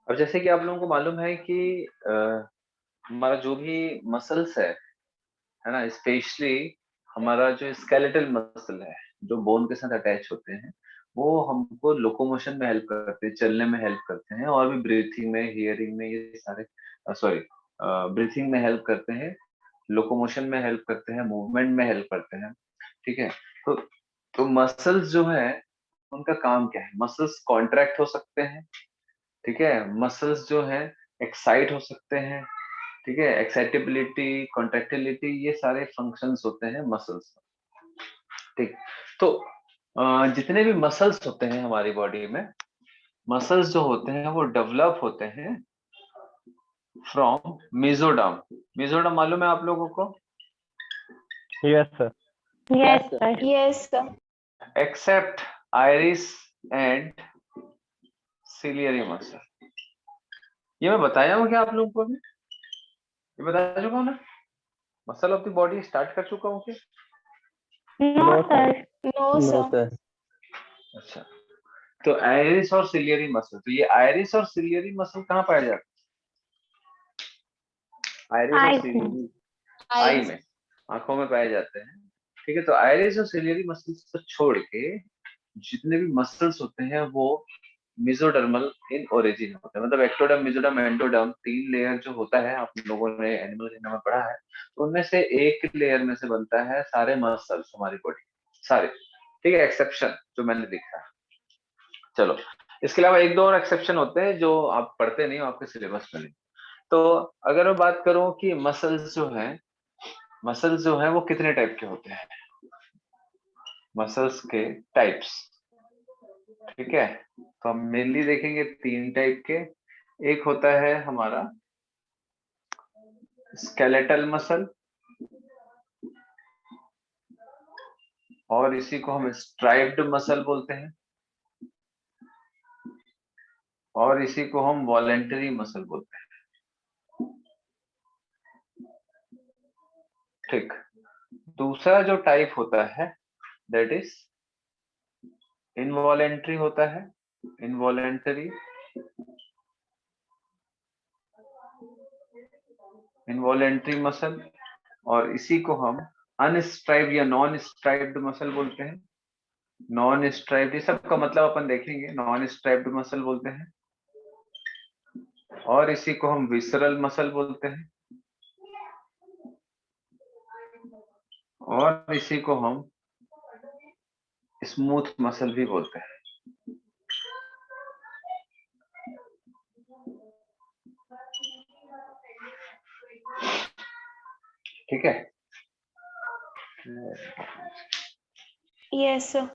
और जैसे कि आप लोगों को मालूम है कि हमारा जो भी मसल्स है ना, स्पेशली हमारा जो स्केलेटल मसल है, जो बोन के साथ अटैच होते हैं, वो हमको लोकोमोशन में हेल्प करते हैं, चलने में हेल्प करते हैं, और भी ब्रीथिंग में, हियरिंग में, ये सारे सॉरी ब्रीथिंग में हेल्प करते हैं, लोकोमोशन में हेल्प करते हैं, मूवमेंट में हेल्प करते हैं। ठीक है। तो मसल्स जो है उनका काम क्या है? मसल्स कॉन्ट्रैक्ट हो सकते हैं, ठीक है, मसल्स जो है एक्साइट हो सकते हैं, ठीक है, एक्साइटेबिलिटी, कॉन्ट्रैक्टिलिटी, ये सारे फंक्शंस होते हैं मसल्स। ठीक। तो जितने भी मसल्स होते हैं हमारी बॉडी में, मसल्स जो होते हैं वो डेवलप होते हैं फ्रॉम मेसोडर्म। मेसोडर्म मालूम है आप लोगों को? Yes sir. Yes, sir. Yes, sir. Except iris and ciliary muscle. ये मैं बताया हूँ क्या आप लोगों को? अभी ये बता चुका हूँ ना? Muscle of the body start कर चुका हूँ क्या? No, No, sir. sir. No, no sir. Sir. अच्छा, तो आइरिस और सिलियरी मसल, तो ये आइरिस और सिलियरी मसल कहाँ पाया जाता है? आइरिस और Eyes. सिलियरी आई में, आंखों में पाए जाते हैं। ठीक है। तो आइरिस और सिलियरी मसल्स को छोड़ के जितने भी मसल्स होते हैं वो मेसोडर्मल इन ओरिजिन होते हैं। मतलब एक्टोडर्म, मेसोडर्म, एंडोडर्म, 3 लेयर जो होता है, आप लोगों ने एनिमल किंगडम में पढ़ा है, तो उनमें से एक लेयर में से बनता है सारे मसल्स हमारी बॉडी, सारे। ठीक है, एक्सेप्शन जो मैंने लिखा है। चलो, इसके अलावा एक दो और एक्सेप्शन होते हैं जो आप पढ़ते नहीं हो, आपके सिलेबस में नहीं। तो अगर मैं बात करूं कि मसल्स जो है वो कितने टाइप के होते हैं, मसल्स के टाइप्स, ठीक है, तो हम मेनली देखेंगे 3 टाइप के। एक होता है हमारा स्केलेटल मसल, और इसी को हम स्ट्राइप्ड मसल बोलते हैं, और इसी को हम वॉलेंटरी मसल बोलते हैं। ठीक। दूसरा जो टाइप होता है दैट इज इनवॉलेंटरी होता है, इनवॉलेंटरी, इनवॉलेंटरी मसल, और इसी को हम अनस्ट्राइप्ड या नॉन स्ट्राइप्ड मसल बोलते हैं। नॉन स्ट्राइप्ड, ये सब का मतलब अपन देखेंगे, नॉन स्ट्राइप्ड मसल बोलते हैं, और इसी को हम विसरल मसल बोलते हैं, और इसी को हम स्मूथ मसल भी बोलते हैं। ठीक है। Yes, sir.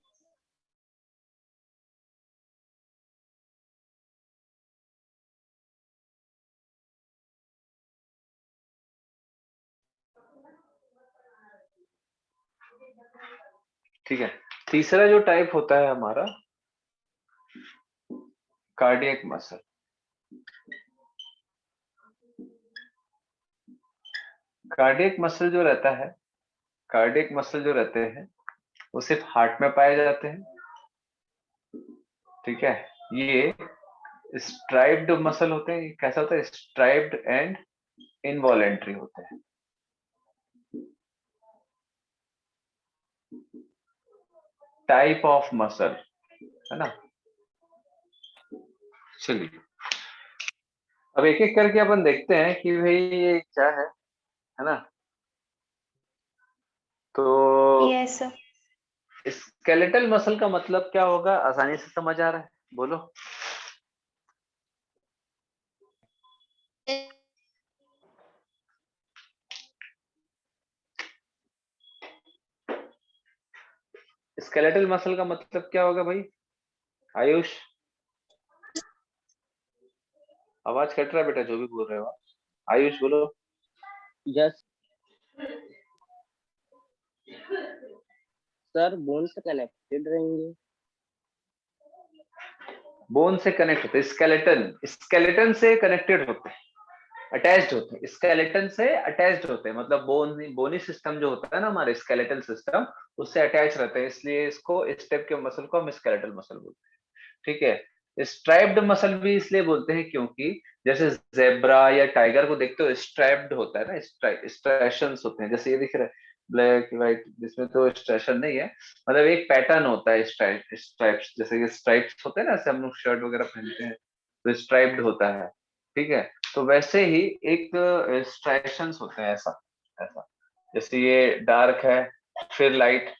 ठीक है। तीसरा जो टाइप होता है हमारा कार्डियक मसल। कार्डियक मसल जो रहता है, कार्डियक मसल जो रहते हैं वो सिर्फ हार्ट में पाए जाते हैं। ठीक है। ये स्ट्राइप्ड मसल होते हैं। कैसा होता है? स्ट्राइप्ड एंड इनवॉलेंटरी होते हैं। टाइप ऑफ मसल, है ना। चलिए, अब एक एक करके अपन देखते हैं कि भाई ये क्या है ना। तो Yes, sir. स्केलेटल मसल का मतलब क्या होगा? आसानी से समझ आ रहा है? बोलो। स्केलेटल मसल का मतलब क्या होगा भाई? आयुष, आवाज कट रहा है बेटा, जो भी बोल रहे हो आप। आयुष बोलो। यस सर, बोन से कनेक्टेड रहेंगे। बोन से कनेक्ट होते हैं, स्केलेटन, स्केलेटन से कनेक्टेड होते हैं। अटैच्ड होते हैं, स्केलेटन से अटैच्ड होते हैं, मतलब बोनी सिस्टम जो होता है ना हमारे स्केलेटल सिस्टम, उससे अटैच रहते हैं, इसलिए इसको इस टाइप के मसल को हम स्केलेटल मसल बोलते हैं। ठीक है, स्ट्राइप्ड मसल भी इसलिए बोलते हैं क्योंकि जैसे जेब्रा या टाइगर को देखते हो स्ट्राइप्ड होता है ना, स्ट्रैशंस होते हैं, जैसे ये दिख रहा है ब्लैक व्हाइट, जिसमें तो स्ट्रैशन नहीं है, मतलब एक पैटर्न होता है स्ट्राइप्स, जैसे ये स्ट्राइप्स होते हैं ना, जैसे हम लोग शर्ट वगैरह पहनते हैं तो स्ट्राइप्ड होता है। ठीक है, तो वैसे ही एक स्ट्रैशंस होते हैं, ऐसा ऐसा, जैसे ये डार्क है, फिर लाइट,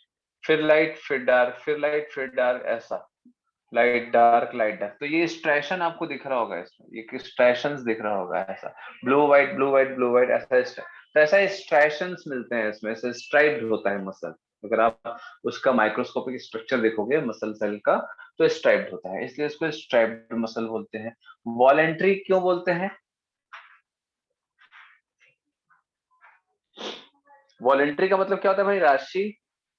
फिर लाइट, फिर डार्क, फिर लाइट, फिर डार्क, ऐसा लाइट डार्क, तो ये स्ट्रैशन आपको दिख रहा होगा, इसमें ये स्ट्रैशंस दिख रहा होगा, ऐसा blue white blue white blue white, ऐसा तो ऐसा स्ट्रैशंस मिलते हैं इसमें, ऐसे स्ट्राइप्ड होता है मसल। अगर आप उसका माइक्रोस्कोपिक स्ट्रक्चर देखोगे मसल सेल का, तो स्ट्राइप्ड होता है, इसलिए इसको स्ट्राइप्ड मसल बोलते हैं। वॉलेंट्री क्यों बोलते हैं? वॉलेंट्री का मतलब क्या होता है भाई राशि?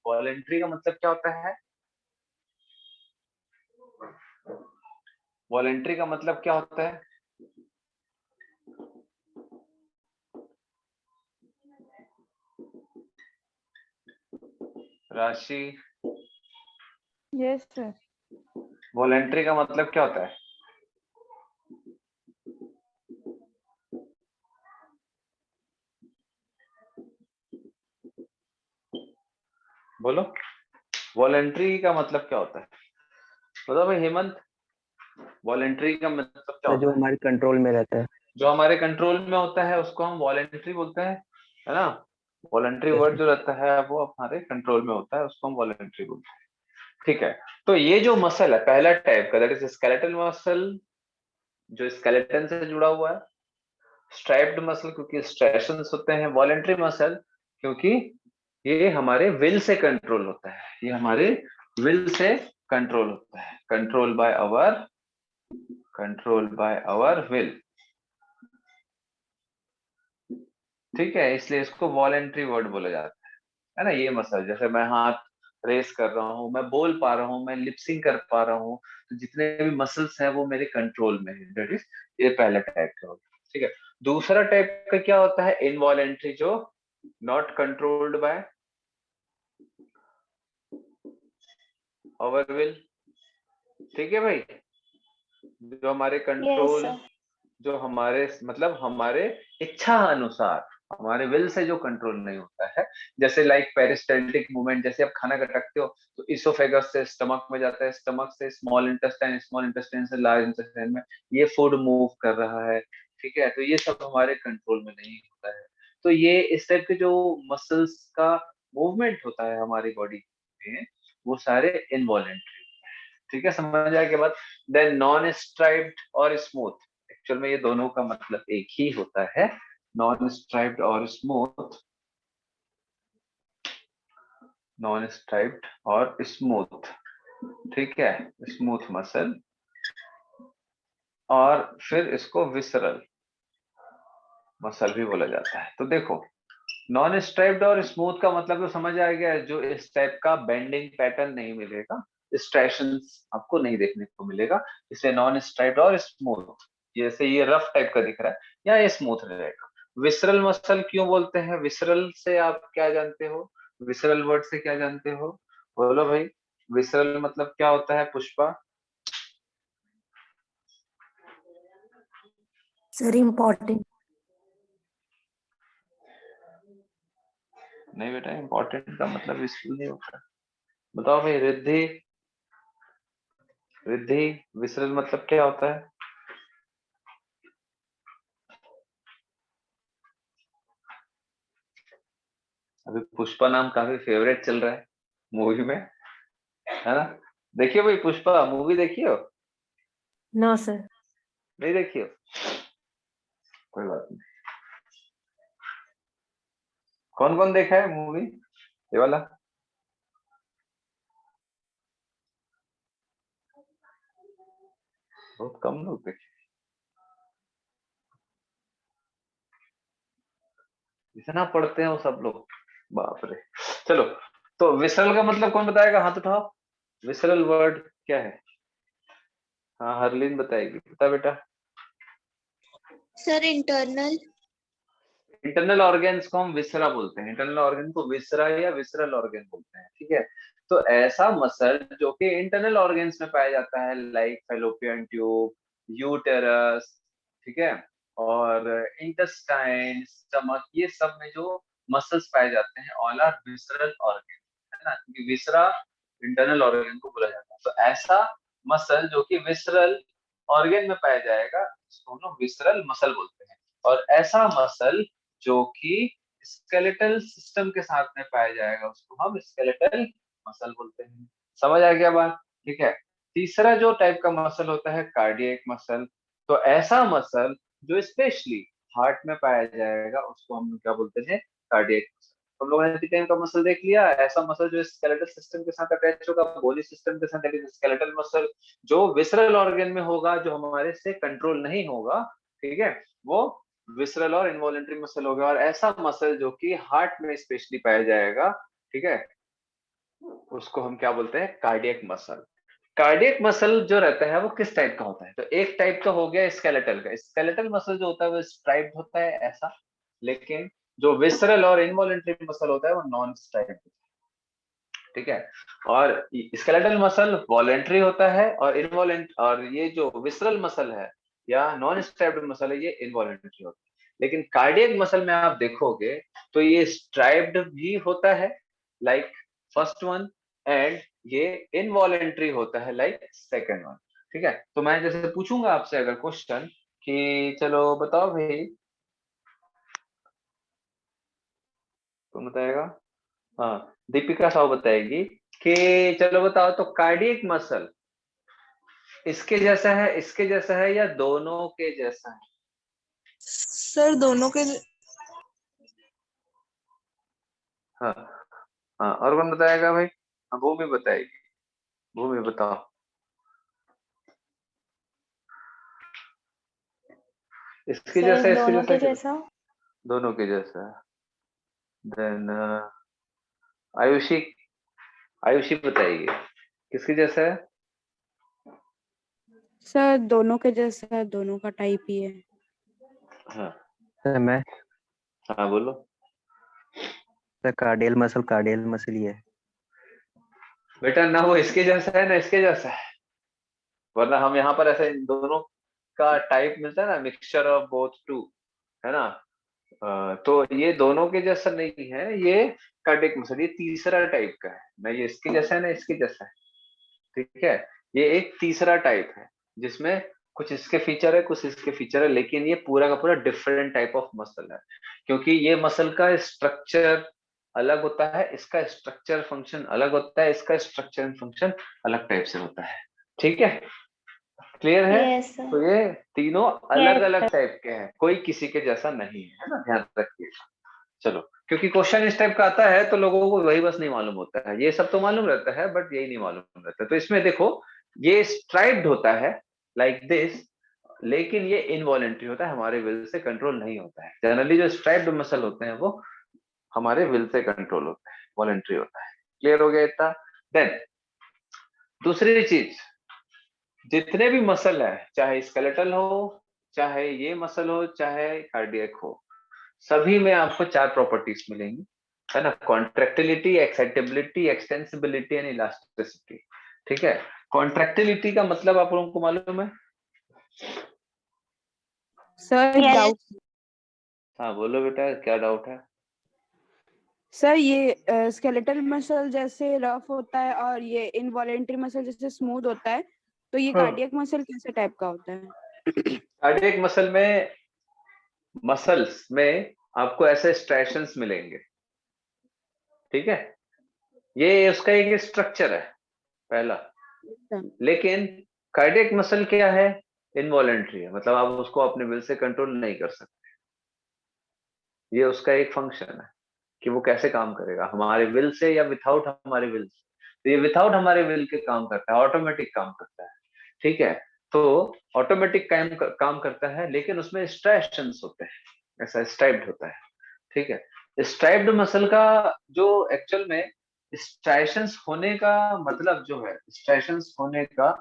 वॉलेंट्री का मतलब क्या होता है? वॉलेंट्री का मतलब क्या होता है? राशि, Yes, sir. वॉलेंट्री का मतलब क्या होता है? बोलो, वॉलेंट्री का मतलब क्या होता है? बताओ भाई हेमंत, वॉलेंट्री का मतलब क्या सर जो होता है? हमारे कंट्रोल में रहता है। जो हमारे कंट्रोल में होता है उसको हम वॉलेंट्री बोलते हैं, है ना? Voluntary yes word sir. जो रहता है वो हमारे कंट्रोल में होता है, उसको हम वॉलेंट्री बोलते हैं। ठीक है, तो ये जो मसल है पहला टाइप का, दैट इज स्केलेटल मसल, जो स्केलेटन से जुड़ा हुआ है। स्ट्राइप्ड मसल क्योंकि स्ट्रेशंस होते हैं। वॉलेंट्री मसल क्योंकि ये हमारे विल से कंट्रोल होता है, ये हमारे विल से कंट्रोल होता है, कंट्रोल बाय आवर विल। ठीक है, इसलिए इसको वॉलेंट्री वर्ड बोला जाता है ना। ये मसल, जैसे मैं हाथ रेस कर रहा हूँ, मैं बोल पा रहा हूँ, मैं लिपसिंग कर पा रहा हूँ, तो जितने भी मसल्स हैं वो मेरे कंट्रोल में है, दैट इज ये पहला टाइप का होता है। ठीक है, दूसरा टाइप का क्या होता है? इनवॉलेंट्री, जो not controlled by our will. ठीक है भाई, जो हमारे Yes, कंट्रोल, sir. जो हमारे मतलब हमारे इच्छा अनुसार, हमारे विल से जो कंट्रोल नहीं होता है, जैसे लाइक पेरिस्टल्टिक मूवमेंट, जैसे आप खाना कटकते हो तो इसोफेगस से स्टमक में जाता है, स्टमक से स्मॉल इंटेस्टाइन से लार्ज इंटेस्टाइन में ये फूड मूव कर रहा है। ठीक है, तो ये सब हमारे कंट्रोल में नहीं होता है। तो ये इस टाइप के जो मसल्स का मूवमेंट होता है हमारी बॉडी में, वो सारे इनवॉलेंट्री। ठीक है, समझ आने के बाद देन नॉन स्ट्राइप्ड और स्मूथ, एक्चुअल में ये दोनों का मतलब एक ही होता है, नॉन स्ट्राइप्ड और स्मूथ, नॉन स्ट्राइप्ड और स्मूथ। ठीक है, स्मूथ मसल, और फिर इसको विसरल मसल भी बोला जाता है। तो देखो, नॉन स्ट्राइप्ड और स्मूथ का मतलब तो समझ आ गया, जो इस टाइप का बेंडिंग पैटर्न नहीं मिलेगा, स्ट्राइशंस आपको नहीं देखने को मिलेगा, इसलिए नॉन स्ट्राइप्ड और स्मूथ। जैसे ये रफ टाइप का दिख रहा है या ये स्मूथ रहेगा। विसरल मसल क्यों बोलते हैं? विसरल से आप क्या जानते हो? विसरल वर्ड से क्या जानते हो? बोलो भाई, विसरल मतलब क्या होता है पुष्पा? Sir important. नहीं बेटा, इंपॉर्टेंट का मतलब यूजफुल नहीं होता। बताओ भाई रिद्धि, रिद्धि, विसरल मतलब क्या होता है? अभी पुष्पा नाम काफी फेवरेट चल रहा है मूवी में, है ना? देखियो भाई, पुष्पा मूवी देखियो? No sir. नहीं देखियो, कोई बात नहीं। कौन कौन देखा है मूवी ये वाला? बहुत कम लोग देखे, इतना पढ़ते हैं वो सब लोग, बाप रे। चलो, तो विसरल का मतलब कौन बताएगा? हाथ उठाओ, विसरल वर्ड क्या है? हाँ, हरलीन बताएगी, बता बेटा। Sir internal. इंटरनल ऑर्गेन्स को हम विसरा बोलते हैं, इंटरनल ऑर्गन को विसरा या विसरल ऑर्गन बोलते हैं, ठीक है। तो ऐसा मसल जो कि इंटरनल ऑर्गेन्स में पाया जाता है, लाइक फैलोपियन ट्यूब, यूटेरस, ठीक है, और इंटेस्टाइन, स्टमक, ये सब में जो मसल्स पाए जाते हैं ऑल आर विसरल ऑर्गन, है ना, क्योंकि विसरा इंटरनल ऑर्गन को बोला जाता है। तो ऐसा मसल जो कि विसरल ऑर्गन में पाया जाएगा उसको हम लोग विसरल मसल बोलते हैं। और ऐसा मसल जो कि स्केलेटल सिस्टम के साथ में पाया जाएगा उसको हम स्केलेटल मसल बोलते हैं। समझ आ गया बात? ठीक है। तीसरा जो टाइप का मसल होता है कार्डियक मसल। तो ऐसा मसल जो स्पेशली हार्ट में पाया जाएगा उसको हम क्या बोलते हैं? Cardiac muscle. हम लोगों ने टाइप का मसल देख लिया। ऐसा मसल जो स्केलेटल सिस्टम के साथ अटैच होगा, बोनी सिस्टम के साथ, स्केलेटल मसल जो विसरल ऑर्गन में होगा, जो हमारे से कंट्रोल नहीं होगा, ठीक है, वो विसरल और इनवॉलेंटरी मसल हो गया। और ऐसा मसल जो कि हार्ट में स्पेशली पाया जाएगा, ठीक है, उसको हम क्या बोलते हैं? Cardiac muscle. कार्डियक मसल जो रहता है वो किस टाइप का होता है? तो एक टाइप तो हो गया स्केलेटल का। स्केलेटल मसल जो होता है वो स्ट्राइप्ड होता है ऐसा, लेकिन जो विसरल और इनवॉलेंटरी मसल होता है वो नॉन स्ट्राइप्ड, ठीक है। और स्केलेटल मसल वॉलेंटरी होता है, और ये जो विसरल मसल है या नॉन स्ट्राइप्ड मसल है ये इनवॉलेंटरी होता है। लेकिन कार्डियक मसल में आप देखोगे तो ये स्ट्राइप्ड भी होता है, लाइक फर्स्ट वन, एंड ये इनवॉलेंटरी होता है, लाइक सेकंड वन, ठीक है। तो मैं जैसे पूछूंगा आपसे अगर क्वेश्चन कि चलो बताओ भाई, कौन बताएगा? हाँ, दीपिका साहू बताएगी कि चलो बताओ तो कार्डियक मसल इसके जैसा है, इसके जैसा है, या दोनों के जैसा है? सर दोनों के। हाँ हाँ, और कौन बताएगा भाई? हाँ, भूमि बताएगी। भूमि बताओ। इसके सर जैसा, इसके दोनों जैसा के क्या? जैसा। दोनों के जैसा है। देन आयुषी, आयुषी बताएगी किसके जैसा है? सर दोनों के जैसा है, दोनों का टाइप ही है। हाँ सर मैं हाँ बोलो। सर कार्डियल मसल ही है। बेटा ना वो इसके जैसा है ना इसके जैसा है, वरना हम यहाँ पर ऐसे इन दोनों का टाइप मिलता है ना, मिक्सचर ऑफ बोथ टू, है ना। तो ये दोनों के जैसा नहीं है, ये कार्डियक मसल ये तीसरा टाइप का है। ना ये इसके जैसा है ना इसके जैसा है, ठीक है। ये एक तीसरा टाइप है जिसमें कुछ इसके फीचर है, कुछ इसके फीचर है, लेकिन ये पूरा का पूरा डिफरेंट टाइप ऑफ मसल है, क्योंकि ये मसल का स्ट्रक्चर अलग होता है, इसका स्ट्रक्चर फंक्शन अलग होता है, इसका स्ट्रक्चर फंक्शन अलग टाइप से होता है, ठीक है। क्लियर है? Yes sir. तो ये तीनों अलग यस अलग सर। टाइप के हैं, कोई किसी के जैसा नहीं है ना, ध्यान रखिए। चलो, क्योंकि क्वेश्चन इस टाइप का आता है तो लोगों को वही बस नहीं मालूम होता है, ये सब तो मालूम रहता है बट यही नहीं मालूम रहता है। तो इसमें देखो ये स्ट्राइप्ड होता है लाइक दिस, लेकिन ये इनवॉलेंट्री होता है, हमारे विल से कंट्रोल नहीं होता है। जनरली जो स्ट्राइप्ड मसल होते हैं वो हमारे विल से कंट्रोल होता है, वॉलेंट्री होता है। क्लियर हो गया इतना? देन दूसरी चीज, जितने भी मसल है, चाहे स्केलेटल हो, चाहे ये मसल हो, चाहे कार्डियक हो, सभी में आपको चार प्रॉपर्टीज मिलेंगी, है ना। Contractility, excitability, extensibility and elasticity, ठीक है। कॉन्ट्रेक्टिलिटी का मतलब आप लोगों को मालूम है? Sir Yes. डाउट। हाँ बोलो बेटा, क्या डाउट है? सर ये स्केलेटल मसल जैसे रफ होता है और ये इनवॉलेंटरी मसल जैसे स्मूथ होता है, तो ये हाँ। कार्डियक मसल कैसे टाइप का होता है? कार्डियक मसल में, मसल्स में आपको ऐसे स्ट्रेशंस मिलेंगे, ठीक है। ये उसका एक स्ट्रक्चर है पहला। लेकिन कार्डियक मसल क्या है? इनवॉलेंट्री है, मतलब आप उसको अपने विल से कंट्रोल नहीं कर सकते। ये उसका एक फंक्शन है कि वो कैसे काम करेगा, हमारे विल से या विथआउट हमारे विल से। तो ये विथआउट हमारे विल के काम करता है, ऑटोमेटिक काम करता है, ठीक है। तो ऑटोमेटिक काम करता है, लेकिन उसमें स्ट्राइशंस होते हैं, ऐसा स्ट्राइप्ड होता है, ठीक है। स्ट्राइप्ड मसल का जो एक्चुअल में स्ट्राइशंस होने का मतलब जो है, स्ट्राइशंस होने का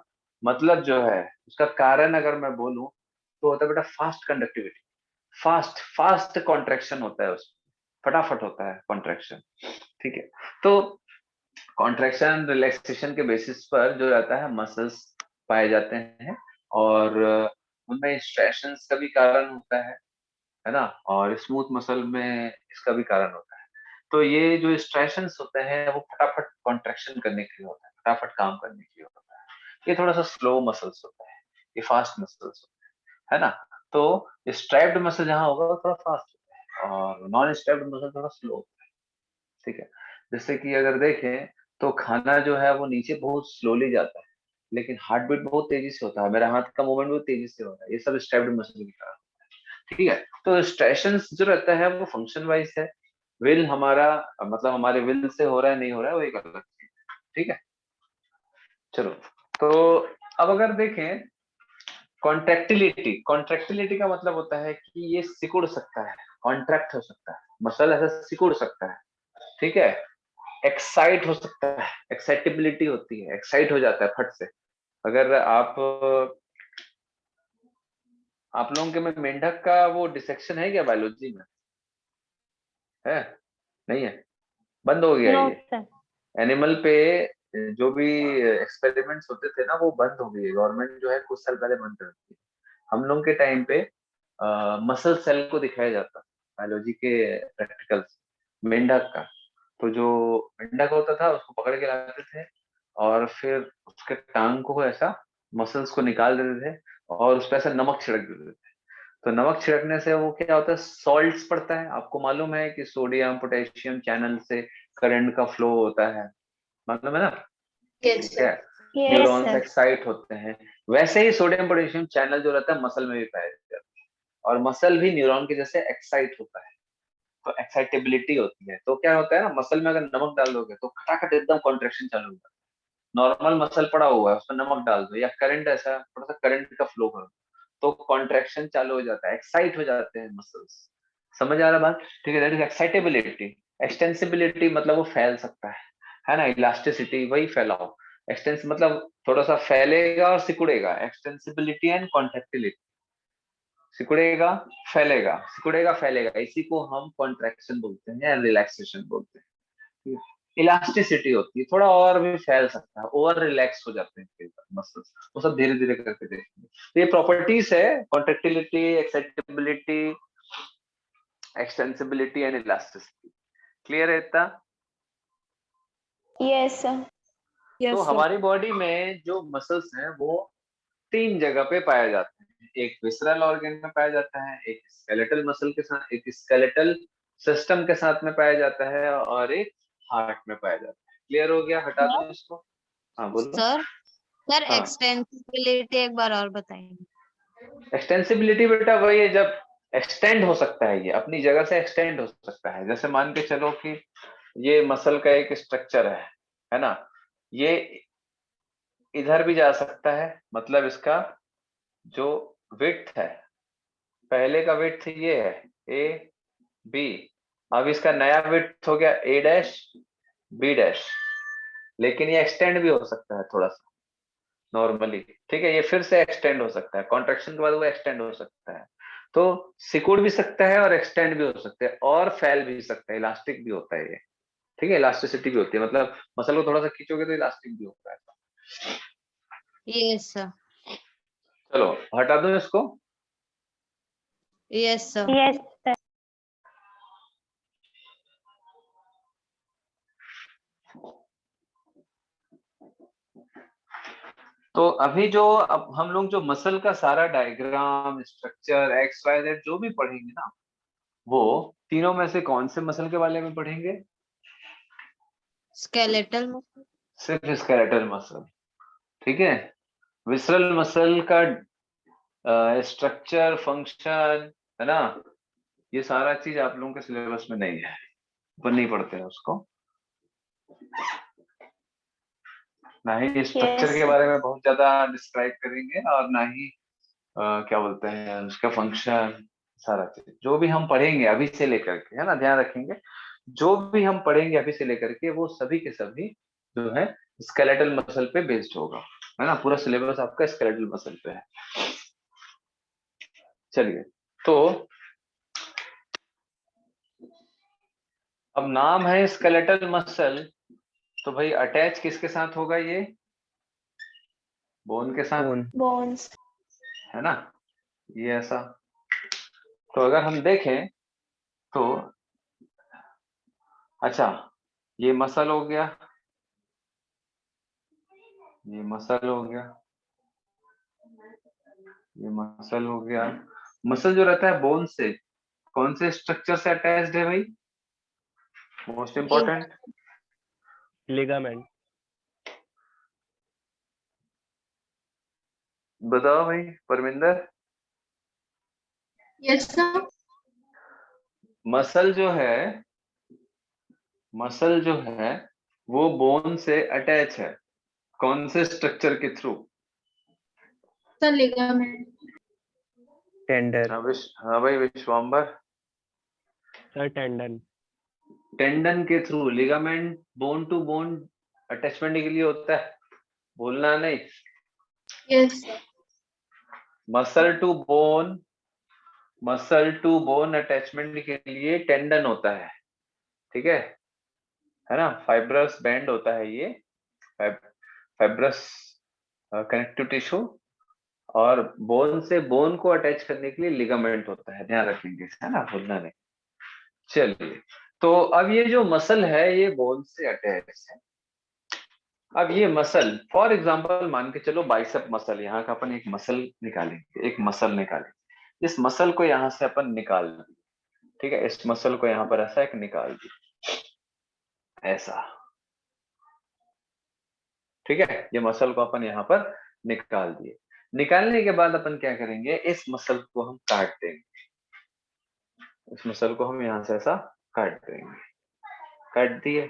मतलब जो है, उसका कारण अगर मैं बोलूं तो होता है बेटा fast conductivity. Fast fast contraction होता है उसमें, फटाफट होता है कॉन्ट्रैक्शन। ठीक है, तो कॉन्ट्रैक्शन रिलैक्सेशन के बेसिस पर जो रहता है मसल्स पाए जाते हैं, और उनमें स्ट्रेशंस का भी कारण होता है ना, और स्मूथ मसल में इसका भी कारण होता है। तो ये जो स्ट्रेशंस होते हैं वो फटाफट कॉन्ट्रैक्शन करने के लिए होता है, फटाफट काम करने के लिए होता है। ये थोड़ा सा स्लो मसल्स होता है, ये फास्ट मसल्स होता है ना। तो स्ट्रैप्ड मसल जहाँ होगा वो थोड़ा फास्ट होता है, और नॉन स्ट्रैप्ड मसल थोड़ा स्लो होता है। ठीक है, जैसे कि अगर देखें तो खाना जो है वो नीचे बहुत स्लोली जाता है, लेकिन हार्ट बीट बहुत तेजी से होता है, मेरा हाथ का मूवमेंट बहुत तेजी से होता है, ये सब स्ट्रैप्ड मसल के कारण। ठीक है, तो स्ट्रेशंस जो रहता है वो फंक्शन वाइज है, विल हमारा मतलब हमारे विल से हो रहा है नहीं हो रहा है वो एक अलग चीज है। ठीक है, चलो, तो अब अगर देखें कॉन्ट्रैक्टिलिटी, कॉन्ट्रैक्टिलिटी का मतलब होता है कि ये सिकुड़ सकता है, कॉन्ट्रैक्ट हो सकता है, मसल ऐसा सिकुड़ सकता है। ठीक है, एक्साइट हो सकता है, एक्साइटेबिलिटी होती है, एक्साइट हो जाता है फट से। अगर आप लोगों के में मेंढक का वो डिसेक्शन है क्या बायोलॉजी में? है? नहीं है, बंद हो गया No, ये sir. एनिमल पे। जो भी एक्सपेरिमेंट्स होते थे ना वो बंद हो गए, गवर्नमेंट जो है कुछ साल पहले बंद कर दी। हम लोग के टाइम पे मसल सेल को दिखाया जाता बायोलॉजी के प्रैक्टिकल्स, मेंढक का। तो जो मेंढक होता था उसको पकड़ के लाते थे, और फिर उसके टांग को ऐसा मसल्स को निकाल देते थे, और उस पर ऐसा नमक छिड़क देते थे। तो नमक छिड़कने से वो क्या होता है, सॉल्ट्स पड़ता है। आपको मालूम है कि सोडियम पोटेशियम चैनल से करंट का फ्लो होता है, मालूम है ना? Yes, ठीक है, sir. Yes, neurons sir. Excite होते हैं। वैसे ही सोडियम पोटेशियम चैनल जो रहता है मसल में भी पाया जाता है, और मसल भी न्यूरॉन के जैसे एक्साइट होता है। तो एक्साइटेबिलिटी होती है, तो क्या होता है ना, मसल में अगर नमक डाल दोगे तो खटाखट एकदम कॉन्ट्रेक्शन चालू होगा। नॉर्मल मसल पड़ा हुआ है उसमें नमक डाल दो, या करंट ऐसा थोड़ा सा करंट का फ्लो करो, तो कॉन्ट्रेक्शन चालू हो जाता है, एक्साइट हो जाते हैं मसल्स। समझ आ रहा बात? ठीक है, दैट इज एक्साइटेबिलिटी। एक्सटेंसिबिलिटी मतलब वो फैल सकता है ना। इलास्टिसिटी वही फैलाओ, एक्सटेंस मतलब थोड़ा सा फैलेगा और सिकुड़ेगा, एक्सटेंसिबिलिटी एंड कॉन्ट्रेक्टिलिटी। सिकुड़ेगा फैलेगा, सिकुड़ेगा फैलेगा, इसी को हम कॉन्ट्रैक्शन बोलते हैं या रिलैक्सेशन बोलते हैं। इलास्टिसिटी होती है, थोड़ा और भी फैल सकता है, ओवर रिलैक्स हो जाते हैं कई बार मसल्स, वो सब धीरे धीरे करके देखेंगे। तो ये प्रॉपर्टीज है, contractility, excitability, extensibility and elasticity. Clear है इतना? Yes, sir. तो यस सर। हमारी बॉडी में जो मसल्स हैं वो 3 जगह पे पाए जाते हैं। एक विसरल ऑर्गन में पाया जाता है, एक स्केलेटल मसल के साथ, एक स्केलेटल सिस्टम के साथ में पाया जाता है, और एक हार्ट में पाया जाता है। क्लियर हो गया? हटा दो इसको। हाँ बोलो। सर सर हाँ, एक्सटेंसिबिलिटी एक बार और बताएंगे। एक्सटेंसिबिलिटी बेटा वही है जब एक्सटेंड हो सकता है, ये अपनी जगह से एक्सटेंड हो सकता है। जैसे मान के चलो कि ये मसल का एक स्ट्रक्चर है ना, ये इधर भी जा सकता है, मतलब इसका जो विड्थ है, पहले का विड्थ ये है ए बी, अब इसका नया विड्थ हो गया ए डैश बी डैश, लेकिन ये एक्सटेंड भी हो सकता है थोड़ा सा नॉर्मली। ठीक है, ये फिर से एक्सटेंड हो सकता है, कॉन्ट्रैक्शन के बाद वो एक्सटेंड हो सकता है। तो सिकुड़ भी सकता है और एक्सटेंड भी हो सकता है और फैल भी सकता है, इलास्टिक भी होता है ये। ठीक है, इलास्टिसिटी भी होती है, मतलब मसल को थोड़ा सा खींचोगे तो इलास्टिक भी होता है। Yes sir. चलो हटा दो इसको। Yes sir. Yes, sir. तो अभी जो अब हम लोग जो मसल का सारा diagram structure x y z जो भी पढ़ेंगे ना, वो तीनों में से कौन से मसल के बारे में पढ़ेंगे? Skeletal muscle. सिर्फ स्केलेटल मसल। ठीक है, विसरल मसल का स्ट्रक्चर फंक्शन है ना, ये सारा चीज आप लोगों के सिलेबस में नहीं है, अपन नहीं पढ़ते हैं उसको। ना ही स्ट्रक्चर Yes, के sir. बारे में बहुत ज्यादा डिस्क्राइब करेंगे, और ना ही क्या बोलते हैं उसका फंक्शन। सारा चीज जो भी हम पढ़ेंगे अभी से लेकर के, है ना, ध्यान रखेंगे, जो भी हम पढ़ेंगे अभी से लेकर के वो सभी के सभी जो है स्केलेटल मसल पे बेस्ड होगा, है ना। पूरा सिलेबस आपका स्केलेटल मसल पे है। चलिए, तो अब नाम है स्केलेटल मसल, तो भाई अटैच किसके साथ होगा ये? बोन के साथ, बोन। Bones. है ना? ये ऐसा। तो अगर हम देखें तो अच्छा, ये मसल हो गया, ये मसल हो गया, ये मसल हो गया। मसल जो रहता है बोन से कौन से स्ट्रक्चर से अटैच्ड है भाई? Most important, ligament. बताओ भाई परमिंदर। Yes sir. मसल जो है, मसल जो है वो बोन से अटैच है, कौन से स्ट्रक्चर के थ्रू? Sir ligament. टेंडर। हाँ भाई विश्वाम्बर। Sir tendon. टेंडन के through. Ligament bone to bone attachment के लिए होता है, भूलना नहीं। Yes sir. Muscle to bone, muscle to bone attachment के लिए टेंडन होता है, ठीक है ना? फाइब्रस बैंड होता है ये, फाइब्रस कनेक्टिव टिश्यू, और बोन से बोन को अटैच करने के लिए लिगामेंट होता है, ध्यान रखेंगे, है ना? भूलना नहीं। चलिए, तो अब ये जो मसल है ये बोन से अटैच है। अब ये मसल फॉर एग्जांपल मान के चलो बाइसेप मसल, यहाँ का अपन एक मसल निकालेंगे, एक मसल निकालेंगे। इस मसल को यहाँ से अपन निकाल दें, ठीक है? इस मसल को यहाँ पर ऐसा एक निकाल दिया, ऐसा, ठीक है? ये मसल को अपन यहाँ पर निकाल दिए। निकालने के बाद अपन क्या करेंगे, इस मसल को हम काट देंगे, इस मसल को हम यहाँ से ऐसा काट देंगे, काट दिए।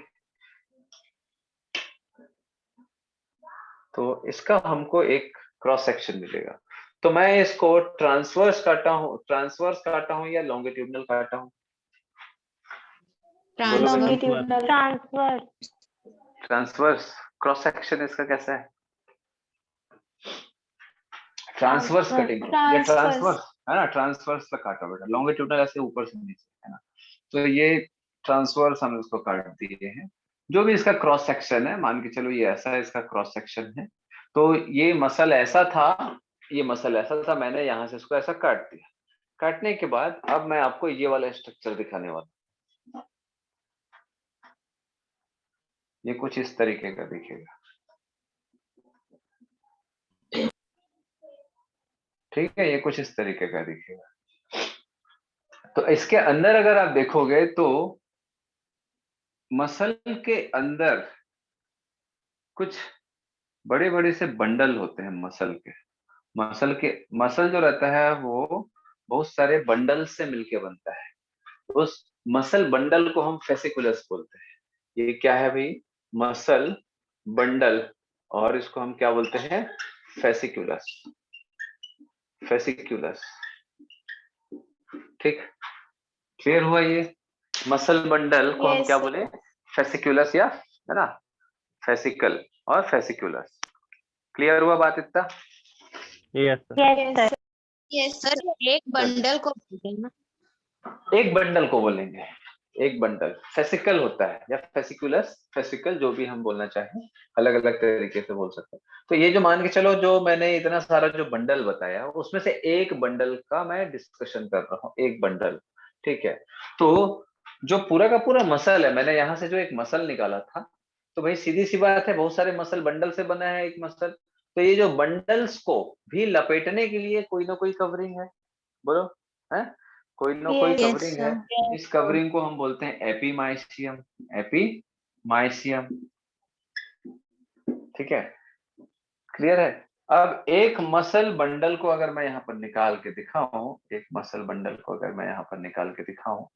तो इसका हमको एक क्रॉस सेक्शन मिलेगा। तो मैं इसको ट्रांसवर्स काटा हूं, ट्रांसवर्स काटा हूं या लॉन्गिट्यूडनल काटा हूं? बोलो भाई। Longitudinal. Transverse. Transverse. Cross section इसका कैसा है? Transverse Transverse. कटिंग या Transverse. ट्रांसवर्स, है ना? ट्रांसवर्स का काटा बेटा, लॉन्गिट्यूडनल ऐसे ऊपर से नीचे, है ना? तो ये ट्रांसवर्स हम इसको काट दिए हैं। जो भी इसका क्रॉस सेक्शन है, मान के चलो ये ऐसा इसका क्रॉस सेक्शन है। तो ये मसल ऐसा था, ये मसल ऐसा था, मैंने यहाँ से इसको ऐसा काट दिया। काटने के बाद अब मैं आपको ये वाला स्ट्रक्चर दिखाने वाला, ये कुछ इस तरीके का दिखेगा, ठीक है? ये कुछ इस तरीके का दिखेगा। तो इसके अंदर अगर आप देखोगे तो मसल के अंदर कुछ बड़े बड़े से बंडल होते हैं मसल के। मसल जो रहता है वो बहुत सारे बंडल से मिलके बनता है। उस मसल बंडल को हम फेसिकुलस बोलते हैं। ये क्या है भाई? मसल बंडल, और इसको हम क्या बोलते हैं? फेसिकुलस, फेसिकुलस, ठीक? क्लियर हुआ ये? मसल बंडल को हम Yes, क्या sir. बोले? फेसिकुलस, या है ना? फेसिकल और फेसिकुलस। क्लियर हुआ बात इतना? Yes sir. Yes, sir. Yes sir, एक बंडल को बोलते हैं ना। एक बंडल को बोलेंगे, एक बंडल फेसिकल होता है, या फेसिकुलस, फेसिकल, जो भी हम बोलना चाहें, अलग अलग तरीके से बोल सकते हैं। तो ये जो मान के चलो, जो मैंने इतना सारा जो बंडल बताया उसमें से एक बंडल का मैं डिस्कशन कर रहा हूँ, एक बंडल, ठीक है? तो जो पूरा का पूरा मसल है, मैंने यहाँ से जो एक मसल निकाला था, तो भाई सीधी सी बात है, बहुत सारे मसल बंडल से बना है एक मसल। तो ये जो बंडल्स को भी लपेटने के लिए कोई ना कोई कवरिंग है, बोलो, है? कोई ना कोई Yes, यस कवरिंग है। सर। इस कवरिंग को हम बोलते हैं एपीमाइसियम, एपीमाइसियम, ठीक है? क्लियर है? अब एक मसल बंडल को अगर मैं यहाँ पर निकाल के दिखाऊं, एक मसल बंडल को अगर मैं यहाँ पर निकाल के दिखाऊं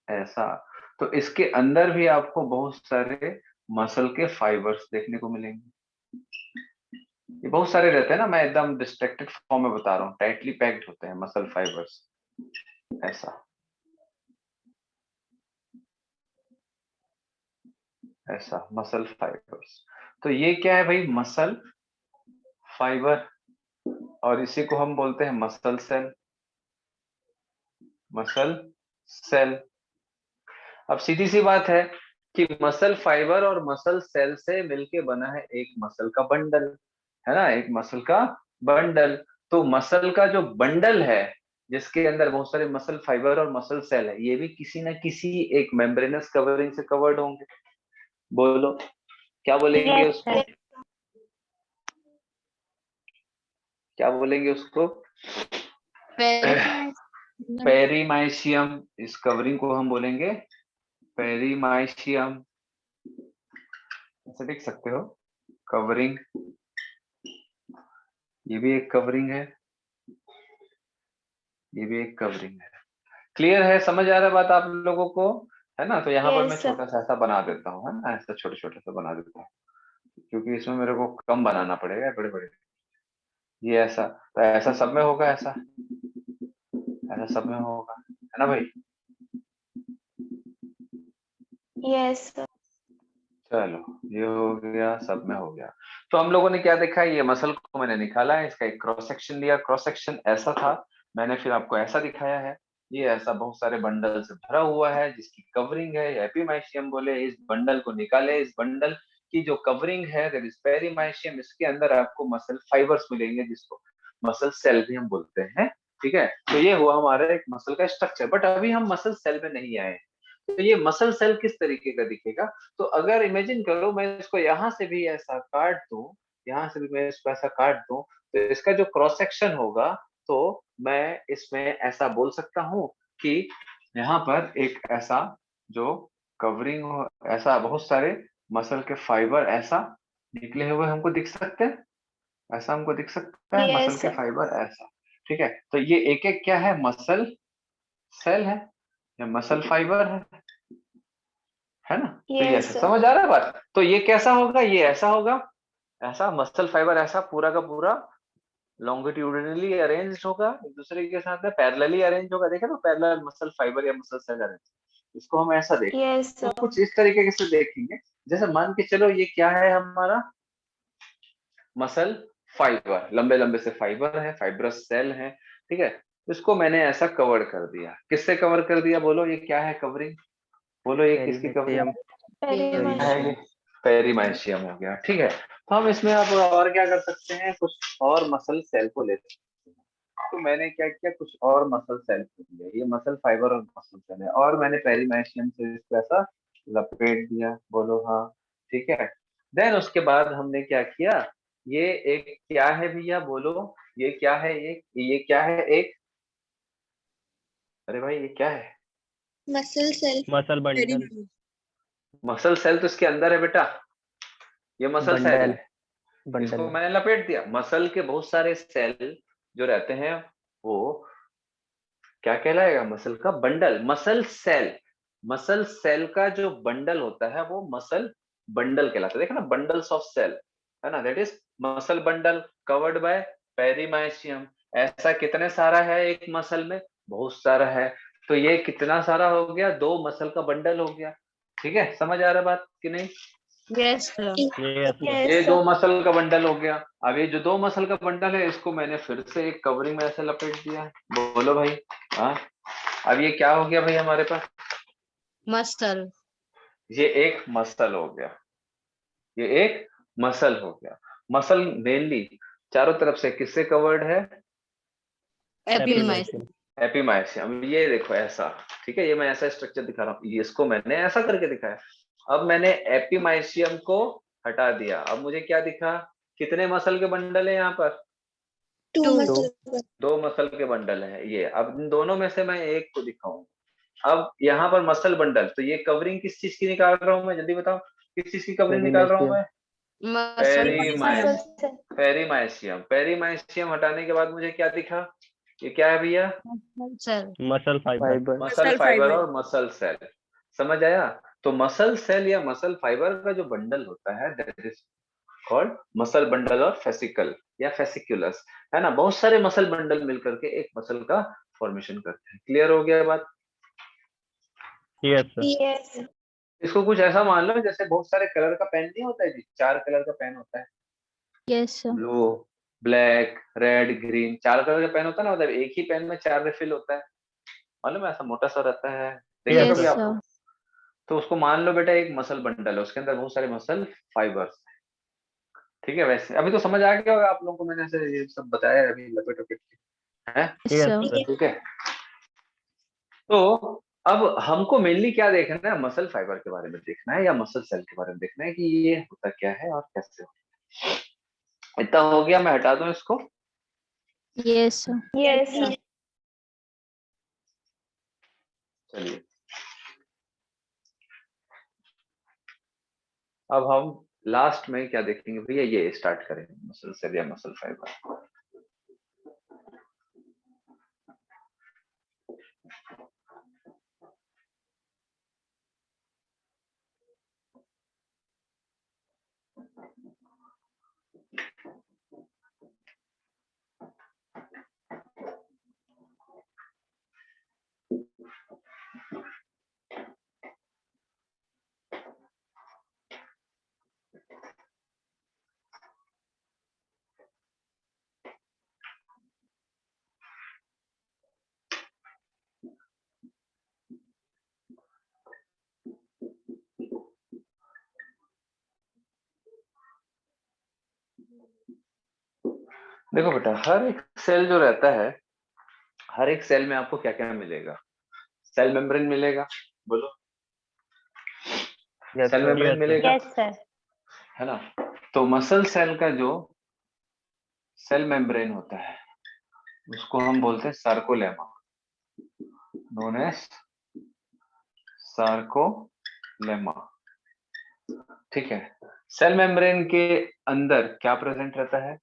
ऐसा, तो इसके अंदर भी आपको बहुत सारे मसल के फाइबर्स देखने को मिलेंगे। ये बहुत सारे रहते हैं ना, मैं एकदम डिस्ट्रैक्टेड फॉर्म में बता रहा हूँ, टाइटली पैक्ड होते हैं मसल फाइबर्स, ऐसा, ऐसा मसल फाइबर्स। तो ये क्या है भाई? मसल फाइबर, और इसी को हम बोलते हैं मसल सेल, मसल सेल। अब सीधी सी बात है कि मसल फाइबर और मसल सेल से मिलके बना है एक मसल का बंडल, है ना, एक मसल का बंडल। तो मसल का जो बंडल है जिसके अंदर बहुत सारे मसल फाइबर और मसल सेल है, ये भी किसी ना किसी एक मेम्ब्रेनस कवरिंग से कवर्ड होंगे। बोलो क्या बोलेंगे Yes, उसको, sir. क्या बोलेंगे उसको? Very पेरीमाइशियम। इस कवरिंग को हम बोलेंगे पेरीमाइशियम। ऐसे देख सकते हो, कवरिंग, ये भी एक कवरिंग है, ये भी एक कवरिंग है। क्लियर है, समझ आ रहा है बात आप लोगों को, है ना? तो यहाँ पर मैं Yes, sir. छोटा सा ऐसा बना देता हूँ, है ना, ऐसा छोटे छोटे सा बना देता हूँ, क्योंकि इसमें मेरे को कम बनाना पड़ेगा, बड़े बड़े। ये ऐसा, तो ऐसा सब में होगा, ऐसा ऐसा सब में होगा, है ना भाई? Yes, sir. चलो, ये हो गया, सब में हो गया। तो हम लोगों ने क्या देखा, ये मसल को मैंने निकाला है, इसका एक क्रॉस सेक्शन लिया, क्रॉस सेक्शन ऐसा था, मैंने फिर आपको ऐसा दिखाया है। ये ऐसा बहुत सारे बंडल से भरा हुआ है जिसकी कवरिंग है एपिमाइशियम बोले। इस बंडल को निकाले, इस बंडल की जो कवरिंग है दैट इज पेरीमाइशियम, इसके अंदर आपको मसल फाइबर्स मिलेंगे जिसको मसल सेल भी हम बोलते हैं। ठीक है, तो ये हुआ हमारा एक मसल का स्ट्रक्चर। बट अभी हम मसल सेल में नहीं आए, तो ये मसल सेल किस तरीके का दिखेगा? तो अगर इमेजिन करो मैं इसको यहाँ से भी ऐसा काट दूं, यहाँ से भी मैं इसको ऐसा काट दूं, तो इसका जो क्रॉस सेक्शन होगा, तो मैं इसमें ऐसा बोल सकता हूँ कि यहाँ पर एक ऐसा जो कवरिंग हो, ऐसा बहुत सारे मसल के फाइबर ऐसा निकले हुए हमको दिख सकते हैं, ऐसा हमको दिख सकता है मसल Yes, के sir. फाइबर ऐसा। ठीक है, तो ये एक एक क्या है, मसल सेल है या मसल फाइबर है ना? तो ये Yes, ऐसा sir. समझ आ रहा है बात? तो ये कैसा होगा, ये ऐसा होगा, ऐसा मसल फाइबर ऐसा पूरा का पूरा लॉन्गिट्यूडिनली अरेंज होगा, एक दूसरे के साथ में पैरेलली अरेंज होगा। देखे ना, पैरेलल मसल फाइबर या मसल सेल अरेंज, इसको हम ऐसा देखें। Yes, तो sir. कुछ इस तरीके से देखेंगे, जैसे मान के चलो ये क्या है हमारा मसल फाइबर, लंबे लंबे से फाइबर है, फाइब्रस सेल है। ठीक है, इसको मैंने ऐसा कवर कर दिया। किससे कवर कर दिया बोलो, ये क्या है कवरिंग? बोलो ये किसकी कवरिंग पेरीमाइशियम। है? Very ये much. क्या है? ये पेरीमाइशियम हो गया। ठीक है, तो हम इसमें अब और क्या कर सकते हैं, कुछ और मसल सेल को ले सकते हैं। तो मैंने क्या किया, कुछ और मसल सेल को लिया, ये मसल फाइबर और मसल सेल है, और मैंने पेरीमाइशियम से इसको ऐसा लपेट दिया। बोलो हाँ, ठीक है। देन उसके बाद हमने क्या किया, ये एक क्या है भैया बोलो, ये क्या है, ये क्या है एक, अरे भाई ये क्या है? Muscle cell. Muscle bundle. Muscle cell तो इसके अंदर है बेटा, ये मसल सेल बंडल, है, बंडल इसको है। मैंने लपेट दिया। मसल के बहुत सारे सेल जो रहते हैं वो क्या कहलाएगा, मसल का bundle, muscle cell. Muscle cell का जो बंडल होता है वो मसल बंडल कहलाता है। देखो ना, बंडल्स ऑफ सेल, है ना, that is muscle bundle covered by perimysium. ऐसा कितने सारा है एक मसल में, बहुत सारा है। तो ये कितना सारा हो गया, दो मसल का बंडल हो गया। ठीक है, समझ आ रहा है बात कि नहीं? Yes, sir. Yes sir. Yes, ये sir. दो मसल का बंडल हो गया। अब ये जो दो मसल का बंडल है इसको मैंने फिर से एक कवरिंग में ऐसे लपेट दिया। बोलो भाई, हाँ, अब ये क्या हो गया भाई हमारे पास, Muscle. ये एक मसल हो गया, ये एक मसल हो गया। मसल मेनली चारों तरफ से किससे कवर्ड है, Epimachium. एपिमाइशियम। ये देखो ऐसा, ठीक है, ये मैं ऐसा स्ट्रक्चर दिखा रहा हूँ, इसको मैंने ऐसा करके दिखाया। अब मैंने एपिमाइशियम को हटा दिया, अब मुझे क्या दिखा, कितने मसल के बंडल है यहाँ पर, Two Two. muscle. दो मसल के बंडल है ये। अब इन दोनों में से मैं एक को दिखाऊं। अब यहाँ पर मसल बंडल, तो ये कवरिंग किस चीज की निकाल रहा हूँ मैं, जल्दी बताओ, किस चीज की कवरिंग निकाल रहा हूँ पेरीमाइशियम। मैं? Muscle. पेरीमाइशियम। पेरीमाइशियम हटाने के बाद मुझे क्या दिखा, ये क्या है भैया, Muscle cell. Muscle fibre. Fibre. Muscle muscle fibre fibre. और मसल सेल। समझ आया? तो मसल सेल या मसल फाइबर का जो बंडल होता है that is called muscle bundle और फेसिकल या फेसिकुलस, है ना। बहुत सारे मसल बंडल मिलकर के एक मसल का फॉर्मेशन करते हैं। क्लियर हो गया बात? Yes sir. Yes. इसको कुछ ऐसा मान लो जैसे बहुत सारे कलर का पेन नहीं होता है जी, 4 कलर का पेन होता है, Yes, sir. Blue, black, red, green, 4 colour का पेन होता है ना, मतलब एक ही पेन में 4 रिफिल होता है, मालूम है, ऐसा मोटा सा रहता है, देखा यस कभी Yes, सर। आपने? sir. तो उसको मान लो बेटा एक मसल बंडल है, उसके अंदर बहुत सारे मसल फाइबर्स, ठीक है। वैसे अभी तो समझ आ गया होगा आप लोगों को, मैंने ऐसे ये सब बताया है अभी लपेट लपेट के, है? Yes, sir sir. ठीक है। तो अब हमको मेनली क्या देखना है, मसल फाइबर के बारे में देखना है या मसल सेल के बारे में देखना है कि ये होता क्या है और कैसे होता है। इतना हो गया, मैं हटा दूं इसको। Yes sir Yes, sir. चलिए अब हम लास्ट में क्या देखेंगे भैया, ये स्टार्ट करेंगे मसल सेल या मसल फाइबर। देखो बेटा, हर एक सेल जो रहता है, हर एक सेल में आपको क्या क्या मिलेगा? सेल मेम्ब्रेन मिलेगा, बोलो। Yes, cell sir. Membrane Yes, sir. मिलेगा, Yes, sir. है ना? तो मसल सेल का जो सेल मेम्ब्रेन होता है उसको हम बोलते हैं सार्कोलेमा, नोन एज सार्कोलेमा, ठीक है। सेल मेम्ब्रेन के अंदर क्या प्रेजेंट रहता है?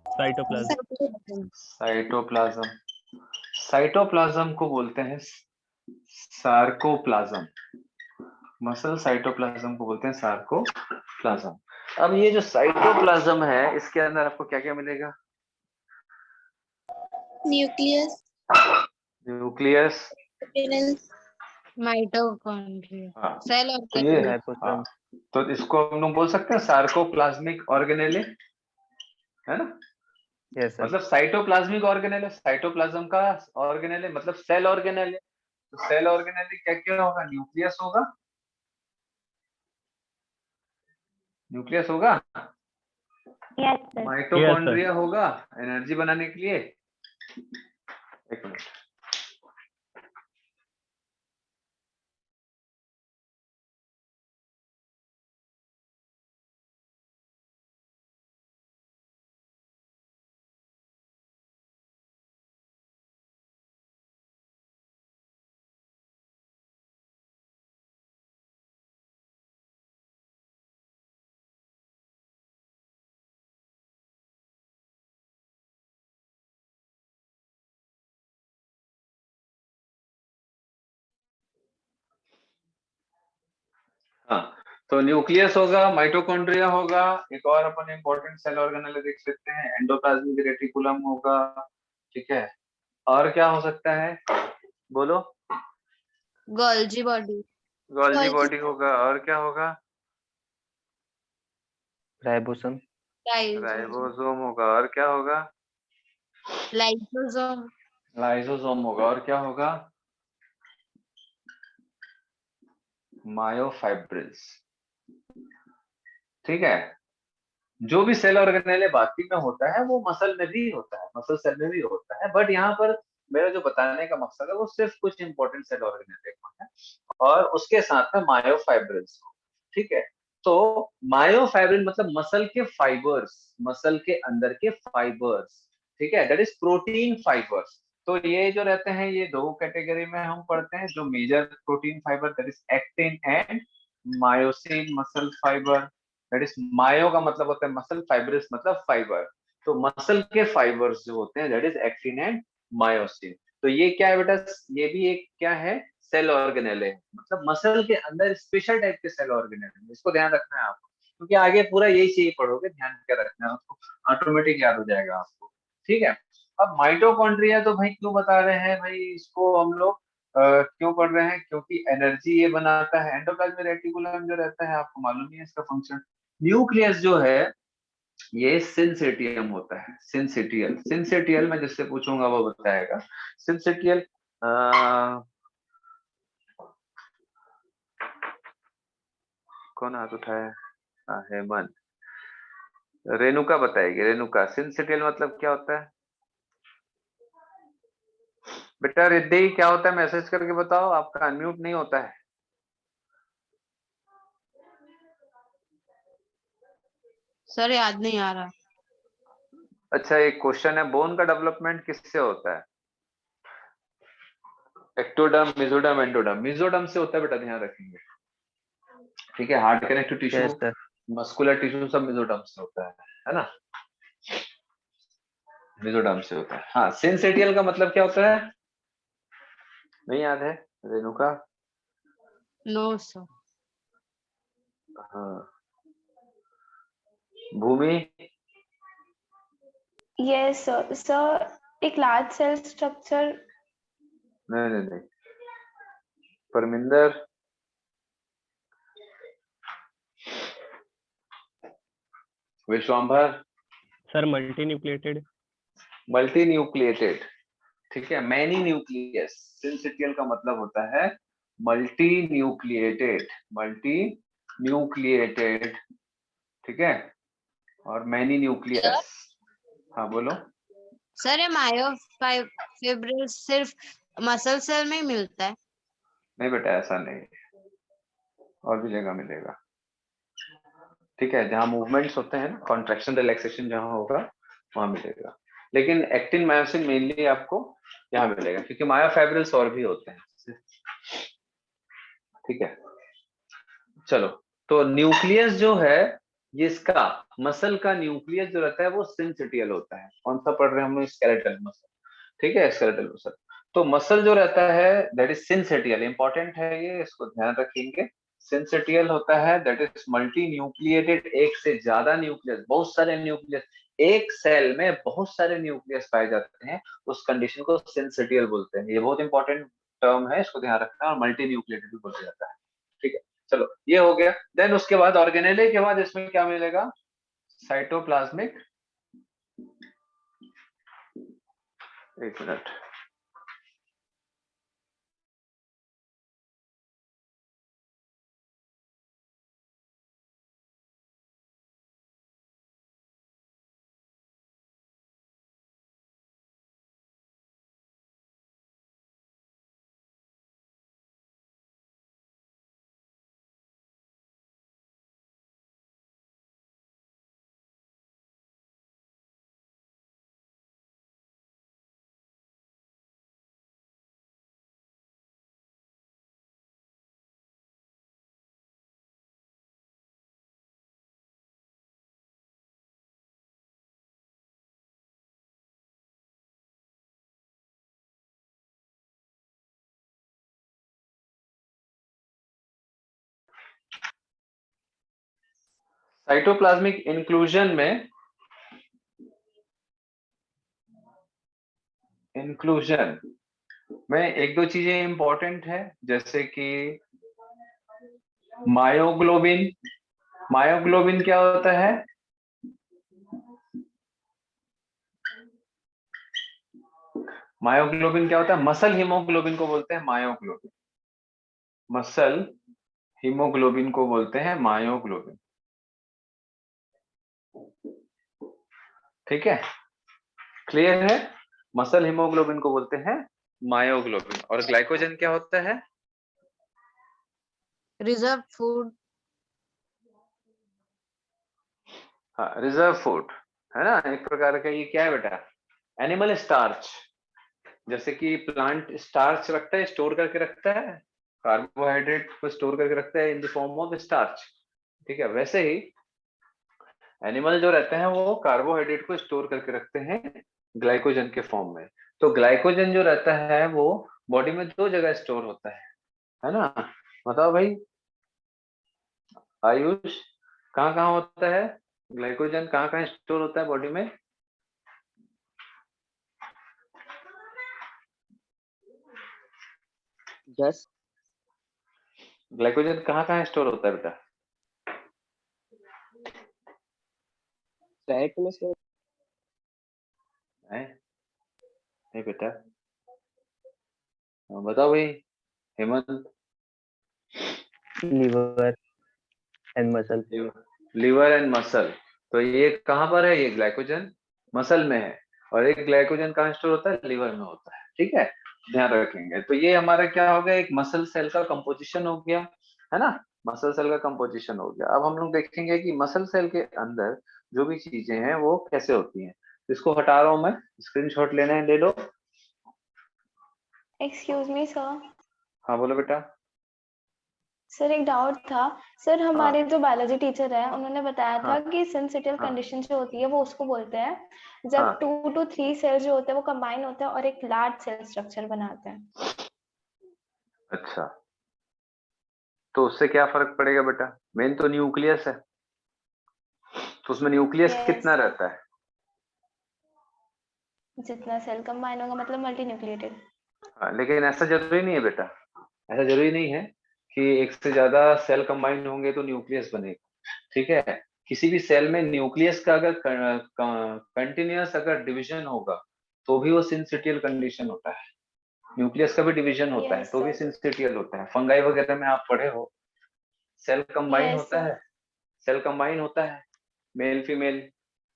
Cytoplasm. साइटोप्लाज्म। साइटोप्लाज्म को बोलते हैं सार्कोप्लाज्म, मसल साइटोप्लाज्म को बोलते हैं सार्कोप्लाज्म। अब ये जो साइटोप्लाज्म है इसके अंदर आपको क्या क्या मिलेगा? न्यूक्लियस, न्यूक्लियस, माइटोकॉन्ड्रिया हाँ, सेल तो ये ऑर्गेनेल Ribosome. तो इसको हम लोग बोल सकते हैं सार्कोप्लाज्मिक ऑर्गेनेले, है ना? Yes, sir. मतलब साइटोप्लाज्मिक ऑर्गेनेले, साइटोप्लाज्म का ऑर्गेनेले मतलब सेल ऑर्गेनेले। तो सेल ऑर्गेनेले क्या क्या होगा? न्यूक्लियस होगा, न्यूक्लियस होगा, Yes, sir. माइटोकॉन्ड्रिया होगा एनर्जी बनाने के लिए। एक मिनट, हाँ। तो न्यूक्लियस होगा, माइटोकॉन्ड्रिया होगा, एक और अपन इंपॉर्टेंट सेल ऑर्गेनेल देख सकते हैं, एंडोप्लाज्मिक रेटिकुलम होगा, ठीक है। और क्या हो सकता है, बोलो? गोल्जी बॉडी गोल्जी बॉडी होगा, और क्या होगा? Ribosome. राइबोसोम होगा, और क्या होगा? लाइसोसोम लाइसोसोम होगा, और क्या होगा? मायोफाइब्रिल्स, ठीक है। जो भी सेल ऑर्गेनेल बाकी में होता है वो मसल में भी होता है, मसल सेल में भी होता है, बट यहाँ पर मेरा जो बताने का मकसद है वो सिर्फ कुछ इंपॉर्टेंट सेल ऑर्गेनेल है और उसके साथ में मायोफाइब्रिल्स, ठीक है। तो मायोफाइब्रिल मतलब मसल के फाइबर्स, मसल के अंदर के फाइबर्स, ठीक है, दैट इज प्रोटीन फाइबर्स। तो ये जो रहते हैं ये दो कैटेगरी में हम पढ़ते हैं, जो major protein fibre that is actin and myosin muscle fibre, that is myo का मतलब होता है मसल, फाइब्रस मतलब फाइबर। तो मसल के फाइबर्स जो होते हैं that is actin and myosin. तो ये क्या है बेटा, ये भी एक क्या है, सेल ऑर्गेनेल है, मतलब मसल के अंदर स्पेशल टाइप के सेल ऑर्गेनेल है, इसको ध्यान रखना है आपको, क्योंकि आगे पूरा यही चीज पढ़ोगे, ध्यान क्या रखना है आपको, ऑटोमेटिक याद हो जाएगा आपको, ठीक है। अब माइटोकॉन्ड्रिया तो भाई क्यों बता रहे हैं भाई, इसको हम लोग क्यों पढ़ रहे हैं, क्योंकि एनर्जी ये बनाता है। एंडोप्लाज्मिक रेटिकुलम जो रहता है आपको मालूम ही है इसका फंक्शन। न्यूक्लियस जो है ये सिंसिटियम होता है, सिंसिटियल, सिंसिटियल मैं जिससे पूछूंगा वो बताएगा। सिंसिटियल कौन हाथ उठाया? हाँ, हेमंत। रेणुका बताएगी। रेणुका, सिंसिटियल मतलब क्या होता है? बेटा रिद्धि, क्या होता है? मैसेज करके बताओ, आपका अनम्यूट नहीं होता है। सर याद नहीं आ रहा। अच्छा, एक क्वेश्चन है, बोन का डेवलपमेंट किससे होता है? Ectoderm, mesoderm, endoderm. मेसोडर्म से होता है बेटा, ध्यान रखेंगे। ठीक है, hard connective tissue, yes sir. Muscular tissue सब मेसोडर्म से होता है ना? मेसोडर्म से होता है। हाँ, सिंसिटियल का मतलब क्या होता है? नहीं याद है रेणुका? No sir. हाँ, भूमि? Yes, sir. Sir, एक large cell structure. नहीं नहीं नहीं। Parminder? Vishwambhar? Sir multi nucleated. Multi nucleated. ठीक है, मैनी न्यूक्लियस। सिंसिटियल का मतलब होता है मल्टी न्यूक्लिएटेड। मल्टी न्यूक्लिएटेड, ठीक है, और मैनी न्यूक्लियस। हाँ बोलो। सर ये मायोफिब्रिल्स सिर्फ मसल सेल में ही मिलता है? नहीं बेटा, ऐसा नहीं है, और भी जगह मिलेगा। ठीक है, जहाँ मूवमेंट्स होते हैं, कॉन्ट्रैक्शन रिलैक्सेशन जहाँ होगा वहां मिलेगा, लेकिन एक्टिन मायोसिन मेनली आपको यहाँ मिलेगा, क्योंकि मायोफिब्रिल्स और भी होते हैं। ठीक है, चलो। तो न्यूक्लियस जो है, ये इसका मसल का न्यूक्लियस जो रहता है वो सिंसिटियल होता है। कौन सा पढ़ रहे हैं हम लोग? Skeletal muscle. ठीक है, स्केलेटल मसल। तो मसल जो रहता है दैट इज सिंसिटियल, इंपॉर्टेंट है ये, इसको ध्यान रखेंगे। सिंसिटियल होता है दैट इज मल्टी न्यूक्लिएटेड, एक से ज्यादा न्यूक्लियस, बहुत सारे न्यूक्लियस, एक सेल में बहुत सारे न्यूक्लियस पाए जाते हैं, उस कंडीशन को सिंसिटियल बोलते हैं। ये बहुत इंपॉर्टेंट टर्म है, इसको ध्यान रखना, और मल्टी न्यूक्लिएटेड भी बोला जाता है। ठीक है, चलो ये हो गया। देन उसके बाद ऑर्गेनेले के बाद इसमें क्या मिलेगा? साइटोप्लाज्मिक, एक मिनट, साइटोप्लाज्मिक इंक्लूजन में, इंक्लूजन में एक दो चीजें इंपॉर्टेंट है, जैसे कि मायोग्लोबिन। मायोग्लोबिन क्या होता है? मायोग्लोबिन क्या होता है? मसल हीमोग्लोबिन को बोलते हैं मायोग्लोबिन। मसल हीमोग्लोबिन को बोलते हैं मायोग्लोबिन। ठीक है, क्लियर है? मसल हीमोग्लोबिन को बोलते हैं मायोग्लोबिन। और ग्लाइकोजन क्या होता है? Reserve food. हाँ, रिजर्व फूड है ना, एक प्रकार का। ये क्या है बेटा? Animal starch. जैसे कि प्लांट स्टार्च रखता है, स्टोर करके रखता है, कार्बोहाइड्रेट को स्टोर करके रखता है in the form of starch. ठीक है, वैसे ही एनिमल जो रहते हैं वो कार्बोहाइड्रेट को स्टोर करके रखते हैं ग्लाइकोजन के फॉर्म में। तो ग्लाइकोजन जो रहता है वो बॉडी में दो जगह स्टोर होता है ना? बताओ भाई आयुष, कहाँ कहाँ होता है ग्लाइकोजन? कहाँ कहाँ स्टोर होता है बॉडी में? यस। ग्लाइकोजन कहाँ कहाँ स्टोर होता है बेटा? फैट में से है? नहीं बेटा, हाँ, बताओ भाई Hemant. Liver. And muscle. Liver and muscle. तो ये कहाँ पर है? ये ग्लाइकोजन मसल में है, और एक ग्लाइकोजन कहाँ स्टोर होता है? लिवर में होता है। ठीक है, ध्यान रखेंगे। तो ये हमारा क्या हो गया? एक मसल सेल का कंपोजिशन हो गया, है ना? मसल सेल का कंपोजिशन हो गया। अब हम लोग देखेंगे कि मसल सेल के अंदर जो भी चीजें हैं वो कैसे होती हैं। इसको हटा रहा हूं मैं, स्क्रीनशॉट लेना है ले लो। Excuse me sir. हाँ बोलो बेटा। सर एक डाउट था। सर हमारे जो बायोलॉजी टीचर है उन्होंने बताया था हाँ कि सिंसिटियल हाँ कंडीशन जो होती है वो उसको बोलते हैं जब हाँ 2 to 3 सेल जो होते हैं वो कंबाइन होते हैं और एक लार्ज सेल स्ट्रक्चर बनाते हैं। अच्छा, तो उससे क्या फर्क पड़ेगा बेटा? मेन तो न्यूक्लियस है, तो उसमें न्यूक्लियस यस कितना सर, रहता है? जितना सेल कंबाइन होगा मतलब मल्टी न्यूक्लिएटेड। हाँ, लेकिन ऐसा जरूरी नहीं है बेटा। ऐसा जरूरी नहीं है कि एक से ज्यादा सेल कंबाइन होंगे तो न्यूक्लियस बनेगा। ठीक है, किसी भी सेल में न्यूक्लियस का अगर कंटिन्यूअस अगर डिवीजन होगा तो भी वो सिंसिटियल कंडीशन होता है। न्यूक्लियस का भी डिवीजन होता है यस तो भी सर। सिंसिटियल होता है। फंगाई वगैरह में आप पढ़े हो, सेल कंबाइन यस होता सर। है। सेल कंबाइन होता है, मेल फीमेल,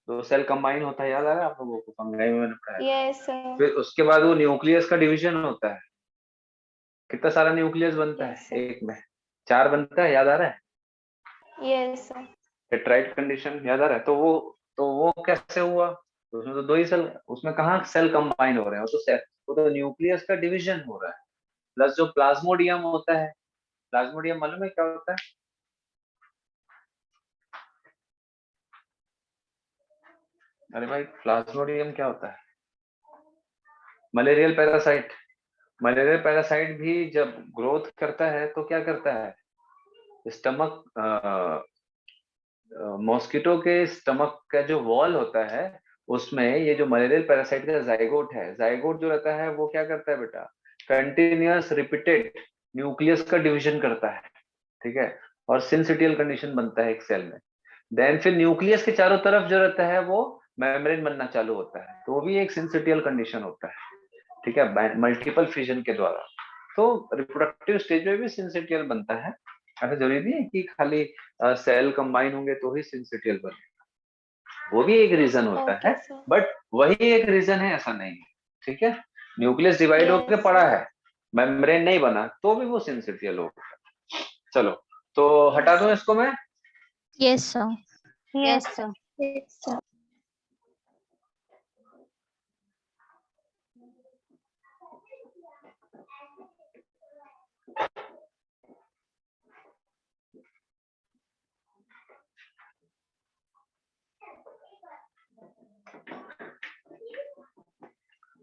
तो सेल कंबाइन होता है। याद आ रहा है आप लोगों को? फंगाई में मैंने पढ़ाया था। Yes sir. फिर उसके बाद वो न्यूक्लियस का डिवीजन होता है। कितना सारा न्यूक्लियस बनता यस है सर। एक में? 4 बनता है, याद आ रहा है? Yes sir. टेट्राइड कंडीशन याद आ रहा है? तो वो कैसे हुआ? तो उसमें तो 2 ही सेल, उसमें कहाँ सेल कंबाइन हो रहे हैं? वो तो न्यूक्लियस का डिवीजन हो रहा है। प्लस जो प्लाज्मोडियम होता है, प्लाज्मोडियम मालूम है क्या होता है? अरे भाई, प्लाज्मोडियम क्या होता है? Malarial parasite. मलेरियल पैरासाइट भी जब ग्रोथ करता है तो क्या करता है? स्टमक, मॉस्किटो के स्टमक का जो वॉल होता है उसमें ये जो मलेरियल पैरासाइट का जाइगोट है, जाइगोट जो रहता है वो क्या करता है बेटा? कंटिन्यूअस रिपीटेड न्यूक्लियस का डिवीजन करता है। ठीक है, और सिंसिटियल कंडीशन बनता है एक सेल में। देन फिर न्यूक्लियस के चारों तरफ जो रहता है वो मेम्ब्रेन बनना चालू होता है, तो वो भी एक सिंसिटियल कंडीशन होता है। ठीक है, मल्टीपल फिजन के द्वारा। तो रिप्रोडक्टिव स्टेज में भी सिंसिटियल बनता है। ऐसा जरूरी नहीं है कि खाली सेल कंबाइन होंगे तो ही सिंसिटियल बने, वो भी एक रीजन होता है, ओके सर। बट वही एक रीजन है ऐसा नहीं है। ठीक है, न्यूक्लियस डिवाइड होकर यस पड़ा सर। है, मेम्ब्रेन नहीं बना तो भी वो सिंसिटियल होगा। चलो, तो हटा दूं इसको मैं? Yes, sir. Yes Yes, sir. Sir.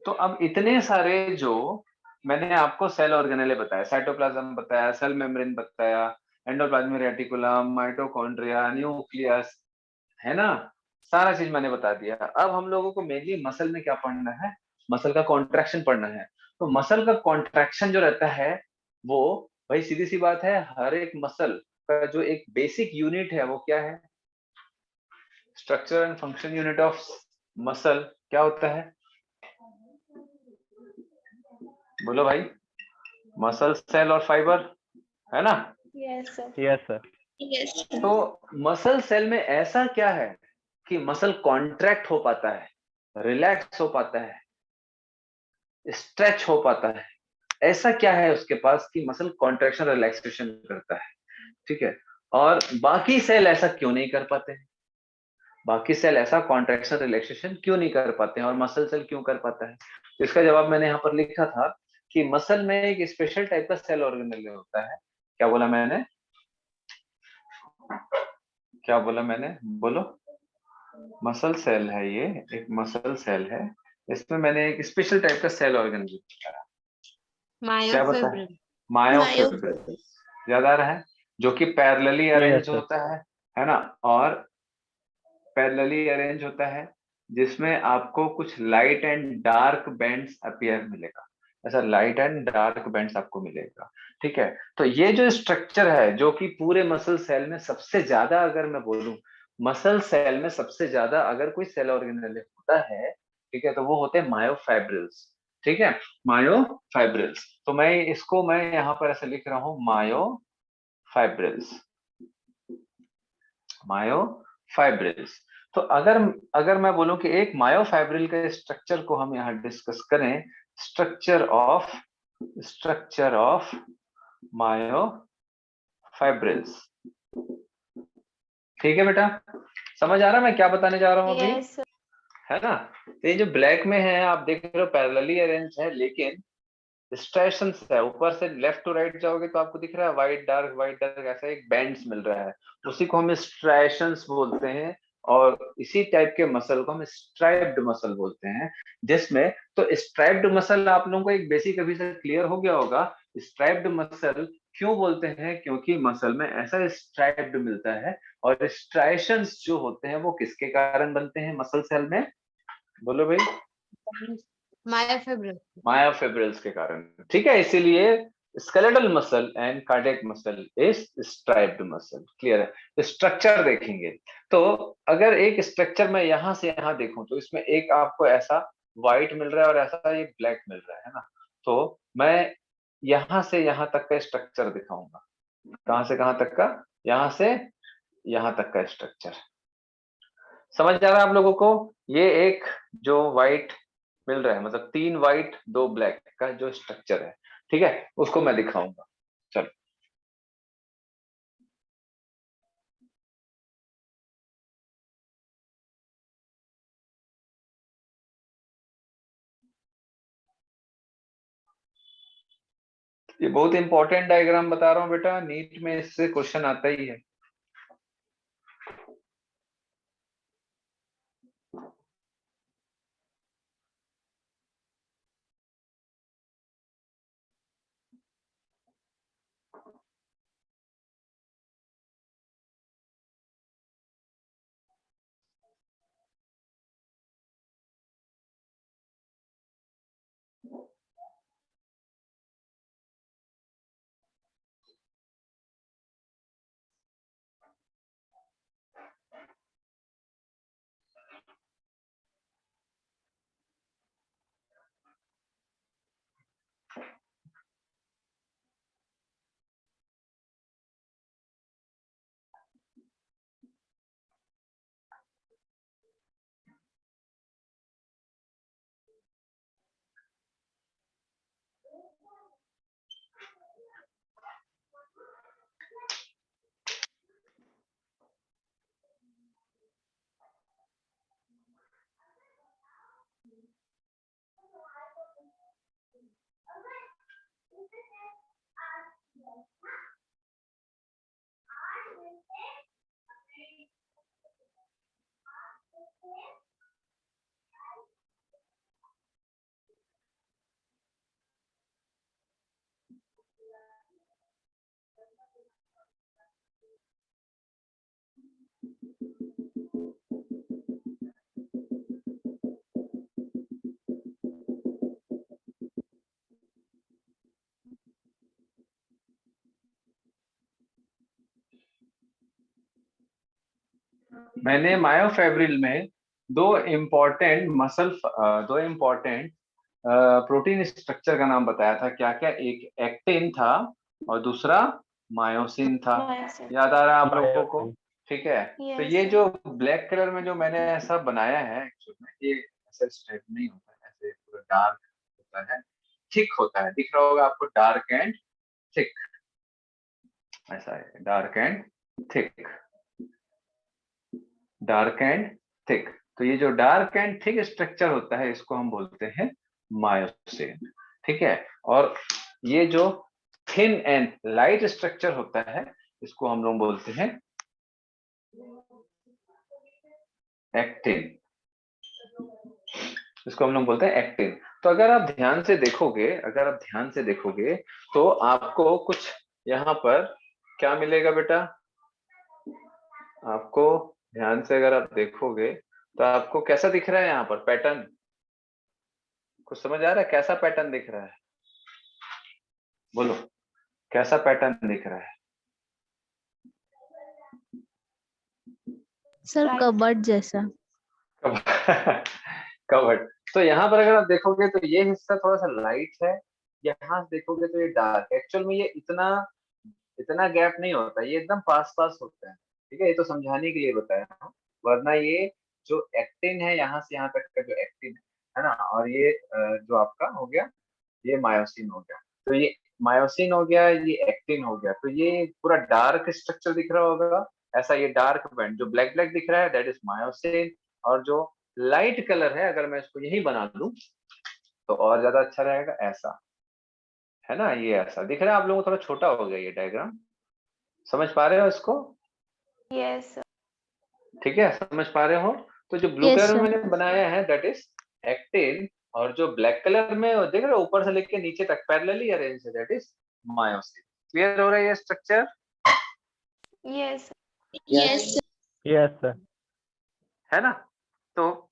तो अब इतने सारे जो मैंने आपको सेल ऑर्गेनेले बताया, साइटोप्लाज्म बताया, सेल मेम्ब्रेन बताया, एंडोप्लाज्मिक रेटिकुलम, माइटोकॉन्ड्रिया, न्यूक्लियस, है ना? सारा चीज मैंने बता दिया। अब हम लोगों को मेनली मसल में क्या पढ़ना है? मसल का कॉन्ट्रैक्शन पढ़ना है। तो मसल का कॉन्ट्रैक्शन जो रहता है वो, भाई सीधी सी बात है, हर एक मसल का जो एक बेसिक यूनिट है वो क्या है? Structure and function unit of muscle क्या होता है? बोलो भाई। मसल, सेल और फाइबर, है ना? Yes sir. Yes sir. Yes sir. तो मसल सेल में ऐसा क्या है कि मसल कॉन्ट्रैक्ट हो पाता है, रिलैक्स हो पाता है, स्ट्रेच हो पाता है? ऐसा क्या है उसके पास कि मसल कॉन्ट्रैक्शन रिलैक्सेशन करता है? ठीक है, और बाकी सेल ऐसा क्यों नहीं कर पाते हैं? बाकी सेल ऐसा कॉन्ट्रैक्शन रिलैक्सेशन क्यों नहीं कर पाते हैं और मसल सेल क्यों कर पाता है? तो इसका जवाब मैंने यहाँ पर लिखा था कि मसल में एक स्पेशल टाइप का सेल ऑर्गेनेल होता है। क्या बोला मैंने? क्या बोला मैंने? बोलो। मसल सेल है ये, एक मसल सेल है। इसमें मैंने एक स्पेशल टाइप का सेल ऑर्गेनेल बताया। क्या बताया? Myofibril. मायोफिब्रिल। याद आ रहा है? जो कि पैरेलली यस अरेंज सर। होता है ना? और पैरेलली अरेंज होता है जिसमें आपको कुछ light and dark bands appear मिलेगा। ऐसा लाइट एंड डार्क बैंड्स आपको मिलेगा। ठीक है, तो ये जो स्ट्रक्चर है जो कि पूरे मसल सेल में सबसे ज्यादा, अगर मैं बोलूं मसल सेल में सबसे ज्यादा अगर कोई सेल ऑर्गेनेल होता है, ठीक है, तो वो होते हैं मायोफाइब्रिल्स। ठीक है, मायोफाइब्रिल्स। तो मैं इसको मैं यहाँ पर ऐसे लिख रहा हूँ, मायोफाइब्रिल्स। मायोफाइब्रिल्स। तो अगर मैं बोलूं कि एक मायोफाइब्रिल के स्ट्रक्चर को हम यहाँ डिस्कस करें, स्ट्रक्चर ऑफ मायोफाइब्रिल्स, ठीक है बेटा, समझ आ रहा है मैं क्या बताने जा रहा हूँ अभी? Yes sir. है ना? तो ये जो ब्लैक में है आप देख रहे हो पैरेलली अरेंज है, लेकिन स्ट्राइशंस है, ऊपर से लेफ्ट टू राइट जाओगे तो आपको दिख रहा है व्हाइट डार्क ऐसा एक बैंड्स मिल रहा है, उसी को हम स्ट्राइशंस बोलते हैं। और इसी टाइप के मसल को हम स्ट्राइप्ड मसल बोलते हैं, जिसमें तो स्ट्राइप्ड मसल आप लोगों को एक बेसिक अभी से क्लियर हो गया होगा। स्ट्राइप्ड मसल क्यों बोलते हैं? क्योंकि मसल में ऐसा स्ट्राइप्ड मिलता है, और स्ट्राइशंस जो होते हैं वो किसके कारण बनते हैं मसल सेल में? बोलो भाई। मायोफिब्रिल्स के कारण, ठीक है। इसीलिए skeletal muscle and cardiac muscle is striped muscle. Clear है? स्ट्रक्चर देखेंगे तो अगर एक स्ट्रक्चर में यहां से यहां देखूं तो इसमें एक आपको ऐसा व्हाइट मिल रहा है और ऐसा एक ब्लैक मिल रहा है ना, तो मैं यहां से यहां तक का स्ट्रक्चर दिखाऊंगा। कहां से कहां तक का? यहां से यहां तक का स्ट्रक्चर। समझ आ रहा है आप लोगों को? ये एक जो व्हाइट मिल रहा है, मतलब 3 व्हाइट 2 ब्लैक का जो स्ट्रक्चर है, ठीक है, उसको मैं दिखाऊंगा। चलो, ये बहुत इंपॉर्टेंट डायग्राम बता रहा हूं बेटा, नीट में इससे क्वेश्चन आता ही है। मैंने मायोफैब्रिल में दो इम्पोर्टेंट प्रोटीन स्ट्रक्चर का नाम बताया था। क्या क्या? एक एक्टिन था और दूसरा मायोसिन था। मायोसिन। याद आ रहा है आप लोगों को? मायोसिन। ठीक है। तो यस ये सर। जो ब्लैक कलर में जो मैंने ऐसा बनाया है, एक्चुअल में ये ऐसा स्ट्रेट नहीं होता है, ऐसे पूरा डार्क होता है, थिक होता है। दिख रहा होगा आपको, डार्क एंड थिक, ऐसा है, dark and thick, dark and thick. तो ये जो डार्क एंड थिक स्ट्रक्चर होता है इसको हम बोलते हैं मायोसिन, ठीक है। और ये जो थिन एंड लाइट स्ट्रक्चर होता है इसको हम लोग बोलते हैं एक्टिन, इसको हम लोग बोलते हैं एक्टिन। तो अगर आप ध्यान से देखोगे तो आपको कुछ यहाँ पर क्या मिलेगा बेटा? आपको ध्यान से अगर आप देखोगे तो आपको कैसा दिख रहा है यहाँ पर पैटर्न? कुछ समझ आ रहा है कैसा पैटर्न दिख रहा है? बोलो, कैसा पैटर्न दिख रहा है? सर कबर्ड जैसा। कवर्ड। तो यहाँ पर अगर आप देखोगे तो ये हिस्सा थोड़ा सा लाइट है, यहाँ से देखोगे तो ये डार्क है। एक्चुअल में ये इतना इतना गैप नहीं होता, ये एकदम पास पास होता है, ठीक है, ये तो समझाने के लिए बताया हूँ, वरना ये जो एक्टिन है यहाँ से यहाँ तक का जो एक्टिन है ना, और ये जो आपका हो गया ये मायोसिन हो गया। तो ये मायोसिन हो गया, ये एक्टिन हो गया, तो ये पूरा डार्क स्ट्रक्चर दिख रहा होगा ऐसा। ये डार्क बैंड जो ब्लैक ब्लैक दिख रहा है दैट इज मायोसिन, और जो लाइट कलर है अगर मैं इसको यही बना दूं तो और ज्यादा अच्छा रहेगा, ऐसा है ना। ये ऐसा दिख रहा है आप लोगों को, थोड़ा छोटा हो गया ये डायग्राम, समझ पा रहे हो इसको? Yes sir. ठीक है, समझ पा रहे हो? तो जो ब्लू Yes, कलर में sir. मैंने बनाया है दैट इज एक्टिन, और जो ब्लैक कलर में वो देख रहे हो ऊपर से लेके नीचे तक पैरेलली अरेंज है दैट इज मायोसिन। क्लियर हो रहा है ये structure? Yes Yes, sir. Yes, sir. है ना? तो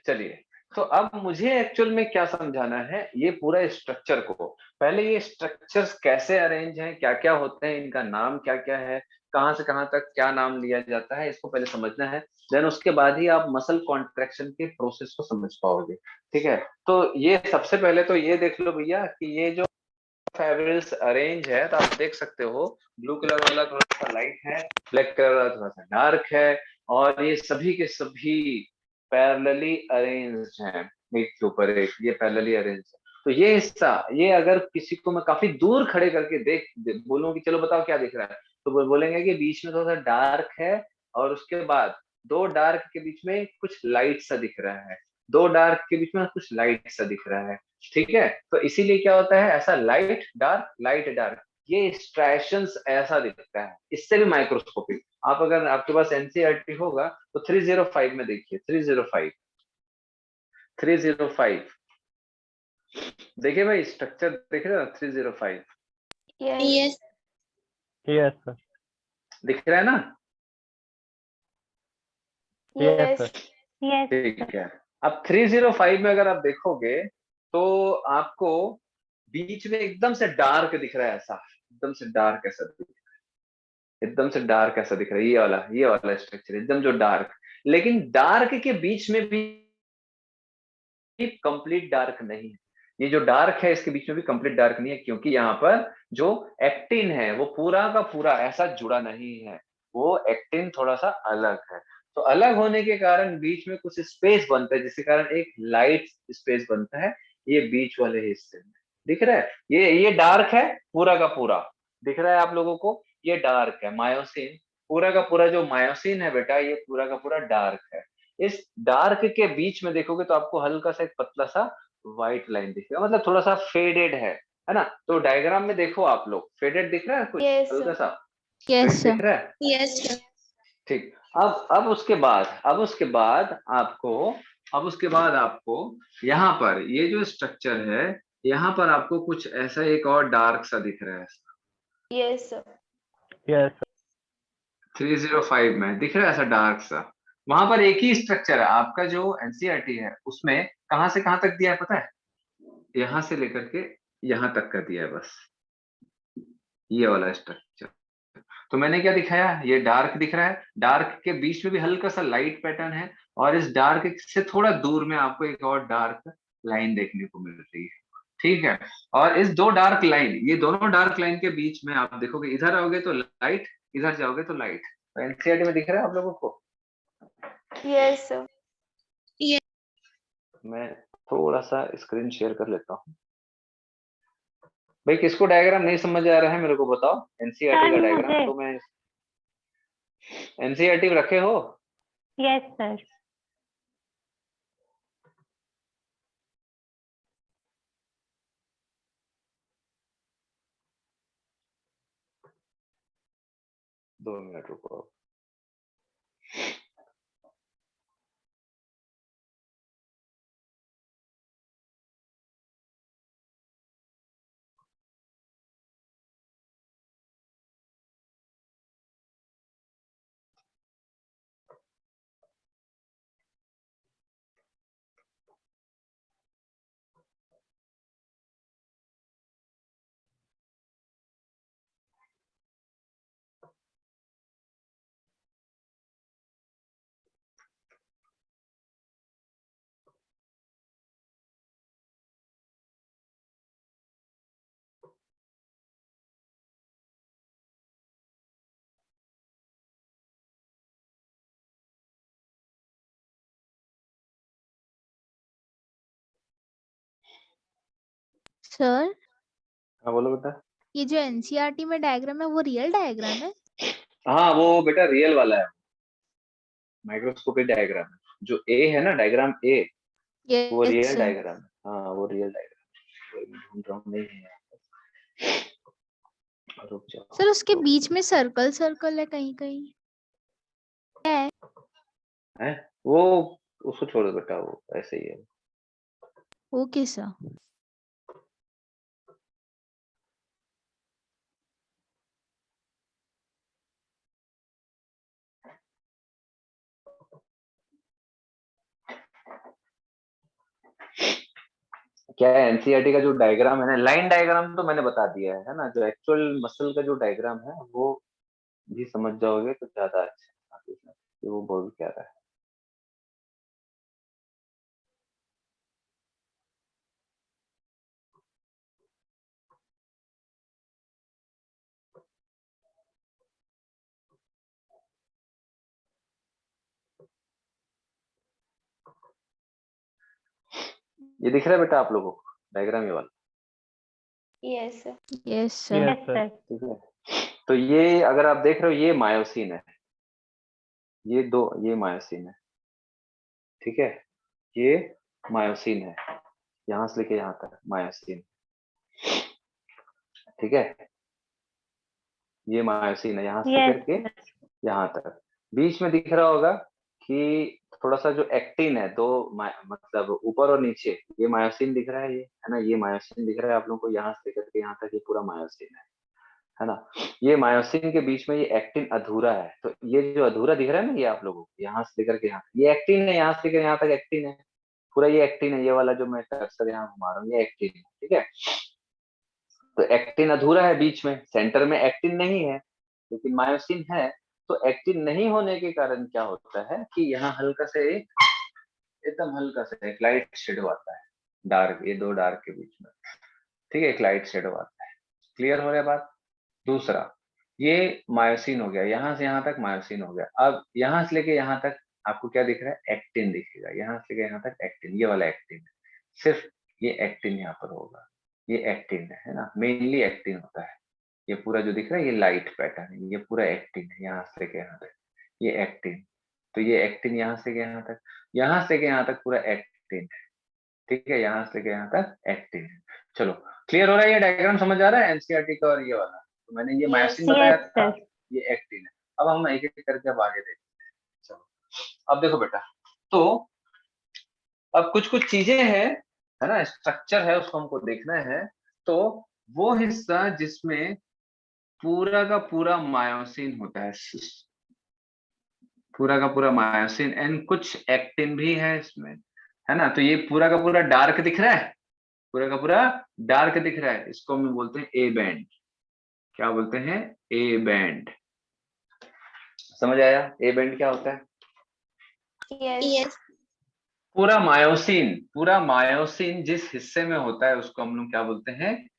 चलिए, तो अब मुझे एक्चुअल में क्या समझाना है, ये पूरा स्ट्रक्चर को। पहले ये स्ट्रक्चर्स कैसे अरेंज हैं, क्या क्या होते हैं, इनका नाम क्या क्या है, कहाँ से कहाँ तक क्या नाम लिया जाता है, इसको पहले समझना है। देन उसके बाद ही आप मसल कॉन्ट्रैक्शन के प्रोसेस को समझ पाओगे। ठीक है, तो ये सबसे पहले तो ये देख लो भैया कि ये जो फेब्रिल्स अरेंज है, तो आप देख सकते हो ब्लू कलर वाला थोड़ा सा लाइट है, ब्लैक कलर वाला थोड़ा सा डार्क है, और ये सभी के सभी पैरेलली अरेंज्ड हैं एक के ऊपर एक, ये पैरेलली अरेंज है। तो ये हिस्सा, ये अगर किसी को मैं काफी दूर खड़े करके बोलूं कि चलो बताओ क्या दिख रहा है, तो वो बोलेंगे कि बीच में थोड़ा सा डार्क है, और उसके बाद दो डार्क के बीच में कुछ लाइट सा दिख रहा है, दो डार्क के बीच में कुछ लाइट सा दिख रहा है। ठीक है, तो इसीलिए क्या होता है ऐसा लाइट डार्क, ये स्ट्राइशंस ऐसा दिखता है, इससे भी माइक्रोस्कोपिक। आप अगर आपके पास एनसीईआरटी होगा तो 305 में देखिए, 305 देखिए भाई, स्ट्रक्चर देख रहे हो 305 यस Yes. Yes, sir. दिख रहा है ना? Yes, yes sir. ठीक है, अब 305 में अगर आप देखोगे तो आपको बीच में एकदम से डार्क दिख रहा है, ऐसा एकदम से डार्क ऐसा दिख रहा है, एकदम से डार्क ऐसा दिख रहा है, ये वाला स्ट्रक्चर एकदम जो डार्क, लेकिन डार्क के बीच में भी कंप्लीट डार्क नहीं है। ये जो डार्क है इसके बीच में भी कंप्लीट डार्क नहीं है, क्योंकि यहाँ पर जो एक्टिन है वो पूरा का पूरा ऐसा जुड़ा नहीं है, वो एक्टिन थोड़ा सा अलग है। तो अलग होने के कारण बीच में कुछ स्पेस बनता है, जिसके कारण एक लाइट स्पेस बनता है, ये बीच वाले हिस्से में दिख रहा है। ये डार्क है पूरा का पूरा, दिख रहा है आप लोगों को, ये डार्क है मायोसिन, पूरा का पूरा जो मायोसिन है बेटा ये पूरा का पूरा डार्क है। इस डार्क के बीच में देखोगे तो आपको हल्का सा एक पतला सा व्हाइट लाइन दिखेगा, मतलब थोड़ा सा फेडेड है ना? तो डायग्राम में देखो आप लोग, फेडेड दिख रहा है कुछ यस हल्का सा Yes, फेड sir. दिख रहा है? Yes, sir. ठीक, अब उसके बाद आपको यहाँ पर ये जो स्ट्रक्चर है, यहाँ पर आपको कुछ ऐसा एक और डार्क सा दिख रहा है, यस सर। Yes, sir. 305 में दिख रहा है ऐसा डार्क सा। वहां पर एक ही स्ट्रक्चर है आपका, जो एनसीईआरटी है उसमें कहां से कहां तक दिया है पता है? यहां से लेकर के यहां तक का दिया है बस, ये वाला स्ट्रक्चर। तो मैंने क्या दिखाया, ये डार्क दिख रहा है, डार्क के बीच में भी हल्का सा लाइट पैटर्न है, और इस डार्क से थोड़ा दूर में आपको एक और डार्क लाइन देखने को मिल रही है। ठीक है, और इस दो डार्क लाइन, ये दोनों डार्क लाइन के बीच में आप देखोगे, इधर आओगे तो लाइट, इधर जाओगे तो लाइट। तो एनसीईआरटी में दिख रहा है आप लोगों को? Yes sir. मैं थोड़ा सा स्क्रीन शेयर कर लेता हूँ। भाई किसको डायग्राम नहीं समझ आ रहा है मेरे को बताओ, एनसीईआरटी का डायग्राम तो मैं एनसीईआरटी रखे हो? Yes sir. 2 मिनट रुको। सर हाँ बोलो बेटा। ये जो एनसीईआरटी में डायग्राम है वो रियल डायग्राम है? हाँ वो बेटा रियल वाला है, माइक्रोस्कोपिक डायग्राम है। जो ए है ना, डायग्राम ए, वो यस रियल सर। डायग्राम है। हाँ वो रियल डायग्राम ढूंढ रहा हूँ, नहीं है यहाँ पर। रुक जाओ। सर उसके बीच में सर्कल सर्कल है कहीं कहीं। है वो, उसको छोड़ो बेटा, वो ऐसे ही है। Okay sir. क्या है, एनसीईआरटी का जो डायग्राम है ना, लाइन डायग्राम तो मैंने बता दिया है ना, जो एक्चुअल मसल का जो डायग्राम है वो भी समझ जाओगे तो ज्यादा अच्छा है कि वो बोल क्या रहा है। ये दिख रहा है बेटा आप लोगों को डायग्राम ये वाला? Yes sir. Yes sir. Yes, Yes, sir. sir. ठीक है। तो ये अगर आप देख रहे हो, ये मायोसिन है, ये दो, ये मायोसिन है, ठीक है, ये मायोसिन है, यहां से लेके यहां तक मायोसिन, ठीक है, ये मायोसिन है यहां से Yes, लेकर के sir. यहाँ तक। बीच में दिख रहा होगा कि थोड़ा सा जो एक्टिन है, दो मतलब ऊपर और नीचे, ये मायोसिन दिख रहा है, ये है ना, ये मायोसिन दिख रहा है आप लोगों को, यहाँ से लेकर के यहाँ तक ये पूरा मायोसिन है ना। ये मायोसिन के बीच में ये एक्टिन अधूरा है, तो ये जो अधूरा दिख रहा है ना, ये आप लोगों को यहाँ से लेकर के यहाँ, ये एक्टिन है, यहाँ से लेकर यहाँ तक एक्टिन है, पूरा ये एक्टिन है, ये वाला जो मैं कर्सर यहाँ घुमा रहा हूँ ये एक्टिन है, ठीक है। तो एक्टिन अधूरा है बीच में, सेंटर में एक्टिन नहीं है, लेकिन मायोसिन है। तो एक्टिन नहीं होने के कारण क्या होता है कि यहाँ हल्का से एकदम हल्का सा एक लाइट शेडो आता है, डार्क, ये दो डार्क के बीच में, ठीक है, एक लाइट शेडो आता है। क्लियर हो रहा है बात? दूसरा, ये मायोसिन हो गया, यहाँ से यहाँ तक मायोसिन हो गया। अब यहाँ से लेके यहाँ तक आपको क्या दिख रहा है? एक्टिन दिखेगा, यहाँ से लेके यहाँ तक एक्टिन, ये वाला एक्टिन है, सिर्फ ये एक्टिन यहाँ पर होगा, ये एक्टिन है ना, मेनली एक्टिन होता है। ये पूरा जो दिख रहा है ये लाइट पैटर्न है, ये पूरा एक्टिन है, यहाँ से लेके यहाँ तक ये एक्टिन। तो ये एक्टिन यहाँ से लेके यहाँ तक, यहाँ से लेके यहाँ तक पूरा एक्टिन है, ठीक है, यहाँ से लेके यहाँ तक एक्टिन है। चलो क्लियर हो रहा है? ये डायग्राम समझ आ रहा है एनसीईआरटी का? और ये वाला तो मैंने ये मायोसिन बताया Yes, था, sir. ये एक्टिन है। अब हम एक एक करके अब आगे देखते हैं। चलो अब देखो बेटा, तो अब कुछ कुछ चीजें हैं, है ना, स्ट्रक्चर है, उसको हमको देखना है। तो वो हिस्सा जिसमें पूरा का पूरा मायोसिन होता है, पूरा का पूरा मायोसिन, एंड कुछ एक्टिन भी है इसमें, है ना। तो ये पूरा का पूरा डार्क दिख रहा है, पूरा का पूरा डार्क दिख रहा है, इसको हम बोलते हैं ए बैंड। क्या बोलते हैं? A band. समझ आया ए बैंड क्या होता है? यस। पूरा मायोसिन जिस हिस्से में होता है उसको हम लोग क्या बोलते हैं?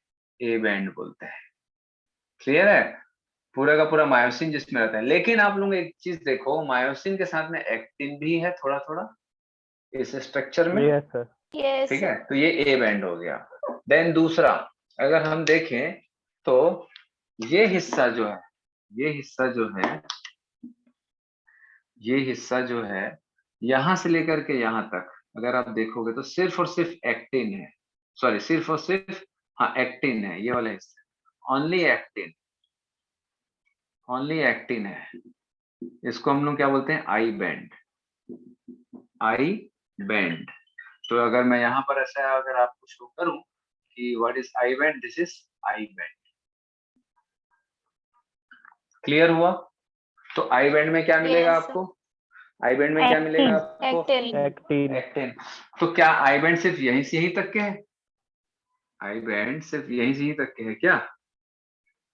ए बैंड बोलते हैं। क्लियर है? पूरा का पूरा मायोसिन जिसमें रहता है। लेकिन आप लोग एक चीज देखो, मायोसिन के साथ में एक्टिन भी है थोड़ा थोड़ा इस स्ट्रक्चर में, Yes, sir. यस। ठीक है, तो ये ए बैंड हो गया। देन दूसरा, अगर हम देखें तो ये हिस्सा जो है, ये हिस्सा जो है यहां से लेकर के यहां तक अगर आप देखोगे तो सिर्फ और सिर्फ एक्टिन है, सॉरी सिर्फ और सिर्फ, हाँ एक्टिन है, ये वाला हिस्सा ओनली एक्टिन है। इसको हम लोग क्या बोलते हैं? I band. तो अगर मैं यहाँ पर ऐसा अगर आपको शो करूं कि what is I band, this is I band. Clear हुआ? तो आई बैंड में क्या मिलेगा Yes. आपको? आई बैंड में क्या मिलेगा Actin. आपको? एक्टिन। Actin. एक्टिन। तो क्या आई बैंड सिर्फ यहीं से यहीं तक के है? आई बैंड सिर्फ यहीं से यहीं तक के है क्या?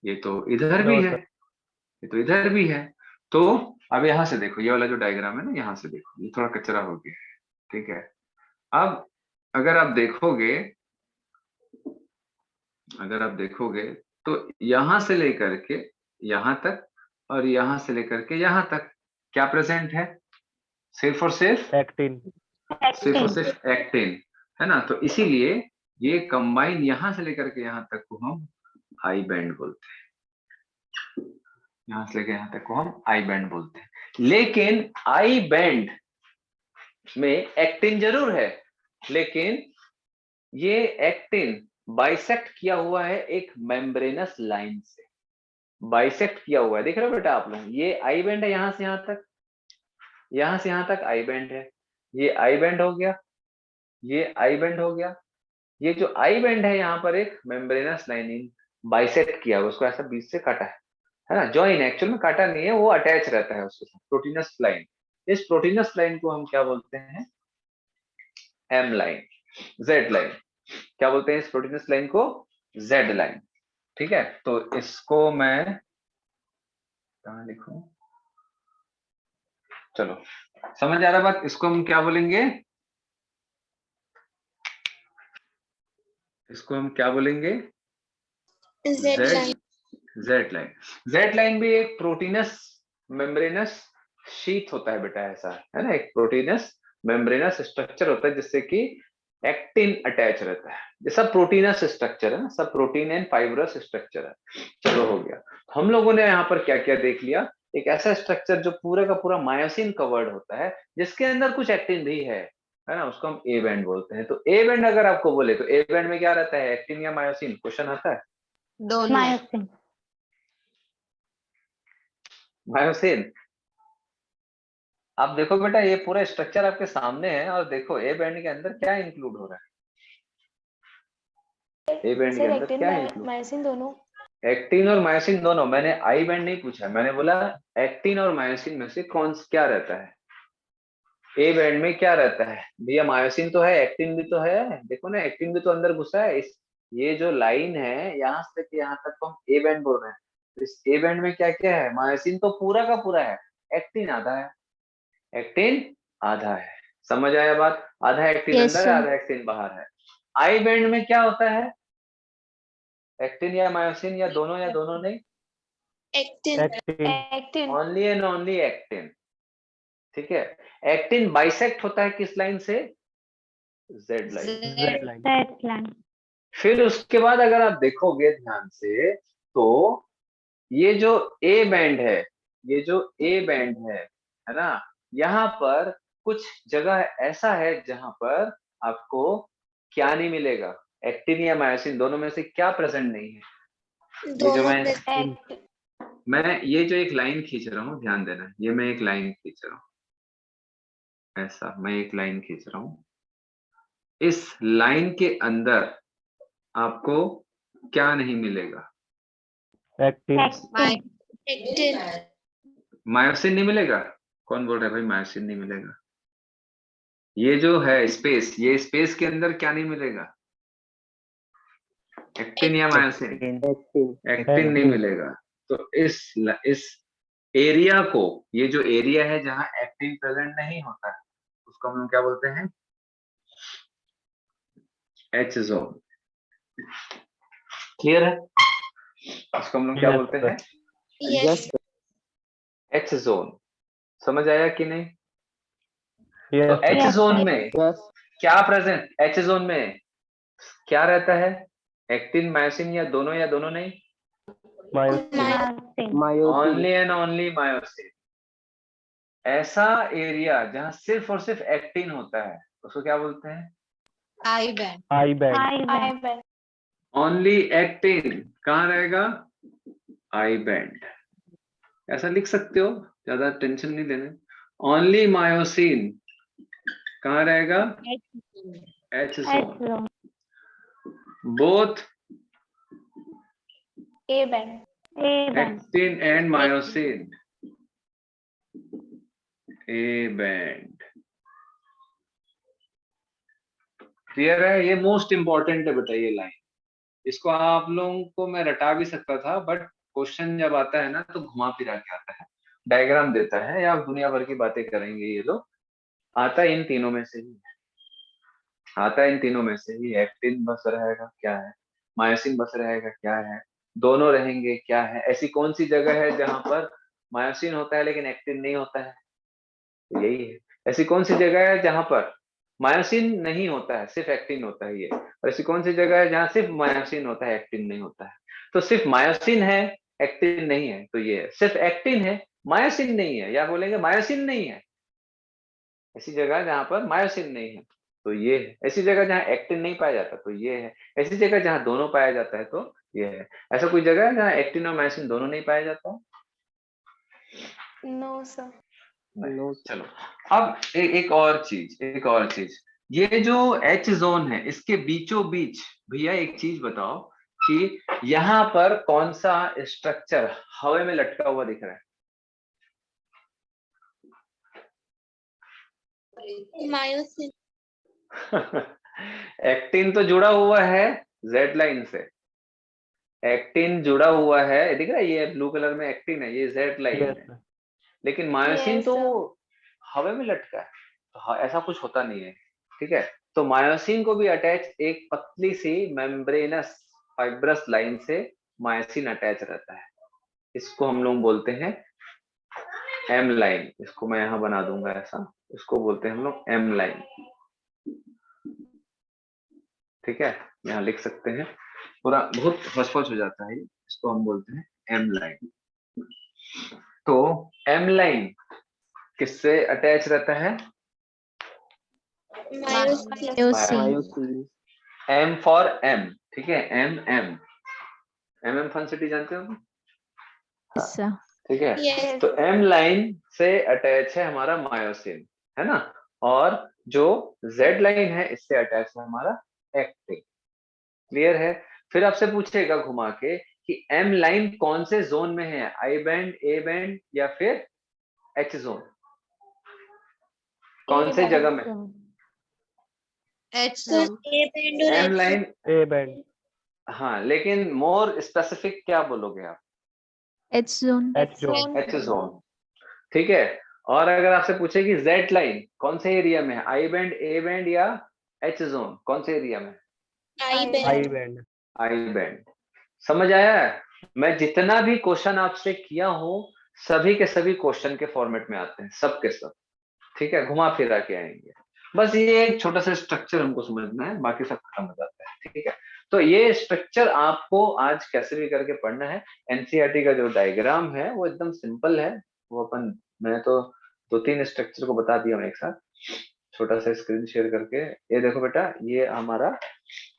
ये तो इधर No, भी है, sir. ये तो इधर भी है। तो अब यहाँ से देखो, ये वाला जो डायग्राम है ना, यहाँ से देखो, ये थोड़ा कचरा हो गया है, ठीक है। अब अगर आप देखोगे तो यहाँ से लेकर के यहाँ तक और यहाँ से लेकर के यहाँ तक क्या प्रेजेंट है? सिर्फ और सिर्फ Actin. सिर्फ और Actin. सिर्फ एक्टिन, है ना। तो इसीलिए ये कंबाइन यहां से लेकर के यहां तक को हम आई बैंड बोलते हैं। यहां से लेकर यहां तक को हम आई बैंड बोलते हैं। लेकिन आई बैंड में एक्टिन जरूर है, लेकिन ये एक्टिन बाइसेक्ट किया हुआ है एक मेम्ब्रेनस लाइन से, बाइसेक्ट किया हुआ है। देख रहे हो बेटा आप लोग, ये आई बैंड है यहां से यहां तक, यहां से यहां तक आई बैंड है, ये आई बैंड हो गया, ये आई बैंड हो गया। ये जो आई बैंड है यहाँ पर एक मेम्ब्रेनस लाइनिंग बाइसेक्ट किया हुआ, उसको ऐसा बीच से काटा है ना, जॉइन एक्चुअल में काटा नहीं है, वो अटैच रहता है उसके साथ, प्रोटीनस लाइन। इस प्रोटीनस लाइन को हम क्या बोलते हैं, एम लाइन, जेड लाइन। क्या बोलते हैं इस प्रोटीनस लाइन को, जेड लाइन। ठीक है, तो इसको मैं कहाँ लिखूं, चलो समझ आ रहा बात, इसको हम क्या बोलेंगे, इसको हम क्या बोलेंगे, जेड लाइन। जेड लाइन भी एक प्रोटीनस मेम्ब्रेनस शीथ होता है बेटा, ऐसा है ना, एक प्रोटीनस मेम्ब्रेनस स्ट्रक्चर होता है जिससे कि एक्टिन अटैच रहता है। ये सब प्रोटीनस स्ट्रक्चर है ना, सब प्रोटीन एंड फाइब्रस स्ट्रक्चर है। चलो हो गया, हम लोगों ने यहाँ पर क्या क्या देख लिया, एक ऐसा स्ट्रक्चर जो पूरा का पूरा मायोसिन कवर्ड होता है, जिसके अंदर कुछ एक्टिन भी है ना, उसको हम ए बैंड बोलते हैं। तो ए बैंड अगर आपको बोले तो ए बैंड में क्या रहता है, एक्टिन या मायोसिन, क्वेश्चन आता है, दोनों। मायोसिन। मायोसिन। आप देखो बेटा, ये पूरा स्ट्रक्चर आपके सामने है, और देखो ए बैंड के अंदर क्या इंक्लूड हो रहा है, ए बैंड के सर अंदर एक्टिन क्या इंक्लूड, मायोसिन दोनों। एक्टिन और मायोसिन दोनों। मैंने आई बैंड नहीं पूछा, मैंने बोला एक्टिन और मायोसिन में से कौन क्या रहता है, ए बैंड में क्या रहता है भैया, मायोसिन तो है, एक्टिन भी तो है, देखो ना एक्टिन भी तो अंदर घुसा है। इस ये जो लाइन है यहाँ से यहाँ तक तो हम ए बैंड बोल रहे हैं, तो इस ए बैंड में क्या क्या है, मायोसिन तो पूरा का पूरा है, एक्टिन आधा है, एक्टिन आधा है। समझ आया बात, आधा एक्टिन Yes, अंदर है, sir. आधा एक्टिन बाहर है। आई बैंड में क्या होता है, एक्टिन या मायोसिन या दोनों नहीं, actin. Actin. Only and only actin. ठीक है, एक्टिन बाइसेक्ट होता है किस लाइन से, Z line. Z line. Z line. फिर उसके बाद अगर आप देखोगे ध्यान से, तो ये जो ए बैंड है, ये जो ए बैंड है ना, यहाँ पर कुछ जगह ऐसा है जहां पर आपको क्या नहीं मिलेगा, एक्टिन या मायोसिन दोनों में से क्या प्रेजेंट नहीं है। ये जो मैं ये जो एक लाइन खींच रहा हूँ, ध्यान देना, ये मैं एक लाइन खींच रहा हूँ, ऐसा मैं एक लाइन खींच रहा हूँ, इस लाइन के अंदर आपको क्या नहीं मिलेगा, एक्टिन। एक्टिन। मायोसिन नहीं मिलेगा। कौन बोल रहा है भाई मायोसिन नहीं मिलेगा, ये जो है स्पेस, ये स्पेस के अंदर क्या नहीं मिलेगा, एक्टिन या मायोसिन, एक्टिन नहीं मिलेगा। तो इस एरिया को, ये जो एरिया है जहां एक्टिन प्रेजेंट नहीं होता है, उसको हम लोग क्या बोलते हैं, एच जोन। क्लियर है, उसको हम लोग क्या Yes, बोलते sir. हैं, एच जोन। समझ आया कि नहीं, Yes, तो sir. H Yes, zone sir. में क्या प्रेजेंट, एच जोन में क्या रहता है, एक्टिन मायोसिन या दोनों नहीं, myosin. Only and only myosin. ऐसा एरिया जहां सिर्फ और सिर्फ एक्टिन होता है, उसको क्या बोलते हैं, I band. I band. I band. Only actin कहाँ रहेगा, आई बैंड। ऐसा लिख सकते हो, ज्यादा टेंशन नहीं लेना। ओनली मायोसिन कहाँ रहेगा, H zone. Both A band. Actin and myosin, A band. Clear है, ये मोस्ट इंपॉर्टेंट है बेटा ये लाइन। इसको आप लोगों को मैं रटा भी सकता था, बट क्वेश्चन जब आता है ना तो घुमा फिरा के आता है, डायग्राम देता है, या दुनिया भर की बातें करेंगे ये लोग। आता है इन तीनों में से ही, आता है इन तीनों में से ही। एक्टिन बस रहेगा क्या है, मायोसिन बस रहेगा क्या है, दोनों रहेंगे क्या है। ऐसी कौन सी जगह है जहां पर मायोसिन होता है लेकिन एक्टिन नहीं होता है, यही है। ऐसी कौन सी जगह है जहां पर मायोसिन नहीं होता है, सिर्फ एक्टिन होता है ये। और ऐसी कौन सी जगह है जहाँ सिर्फ मायोसिन होता है, एक्टिन नहीं होता है? तो सिर्फ मायोसिन है, एक्टिन नहीं है, तो ये है। सिर्फ एक्टिन है, मायोसिन नहीं है, या बोलेंगे मायोसिन नहीं है। ऐसी जगह जहाँ पर मायोसिन नहीं है तो ये है। ऐसी जगह जहाँ एक्टिन नहीं पाया जाता तो ये है। ऐसी जगह जहाँ दोनों पाया जाता है तो ये है। ऐसा कोई जगह है जहाँ एक्टिन और मायोसिन दोनों नहीं पाया जाता है? No sir. नहीं। चलो अब एक और चीज, ये जो एच जोन है इसके बीचों बीच भैया एक चीज बताओ कि यहाँ पर कौन सा स्ट्रक्चर हवा में लटका हुआ दिख रहा है? मायोसिन। एक्टिन तो जुड़ा हुआ है जेड लाइन से, एक्टिन जुड़ा हुआ है, दिख रहा है ये ब्लू कलर में एक्टिन है, ये जेड लाइन Yes, है। sir. लेकिन मायोसिन Yes, तो sir. हवा में लटका है, तो ऐसा कुछ होता नहीं है। ठीक है, तो मायोसिन को भी अटैच एक पतली सी मेम्ब्रेनस फाइब्रस लाइन से मायोसिन अटैच रहता है। इसको हम लोग बोलते हैं एम लाइन। इसको मैं यहाँ बना दूंगा ऐसा, इसको बोलते हैं हम लोग एम लाइन। ठीक है, यहाँ लिख सकते हैं, पूरा बहुत फसफस हो जाता है, इसको हम बोलते हैं एम लाइन। तो एम लाइन किससे अटैच रहता है? मायोसिन। एम फॉर एम, ठीक है, M M M fun city जानते हो? अच्छा ठीक है, Yes. तो एम लाइन से अटैच है हमारा मायोसिन, है ना? और जो जेड लाइन है इससे अटैच है हमारा एक्टिन। क्लियर है? फिर आपसे पूछेगा घुमा के कि एम लाइन कौन से जोन में है, आई बैंड, ए बैंड या फिर एच जोन? कौन से जगह में? H sir zone. A band और M H line, A band. हाँ, लेकिन मोर स्पेसिफिक क्या बोलोगे आप? H zone H zone. H zone. ठीक है, और अगर आपसे पूछे कि जेड लाइन कौन से एरिया में है, आई बैंड, ए बैंड या एच जोन, कौन से एरिया में? आई I band. I band. I band. समझ आया है? मैं जितना भी क्वेश्चन आपसे किया हूं सभी के सभी क्वेश्चन के फॉर्मेट में आते हैं, सब के सब। ठीक है, घुमा फिरा के आएंगे। बस ये एक छोटा सा स्ट्रक्चर हमको समझना है, बाकी सब खत्म हो जाता है। ठीक है, तो ये स्ट्रक्चर आपको आज कैसे भी करके पढ़ना है। एनसीईआरटी का जो डायग्राम है वो एकदम सिंपल है, वो अपन, मैं तो 2-3 स्ट्रक्चर को बता दिया हूं एक साथ, छोटा सा स्क्रीन शेयर करके। ये देखो बेटा, ये हमारा,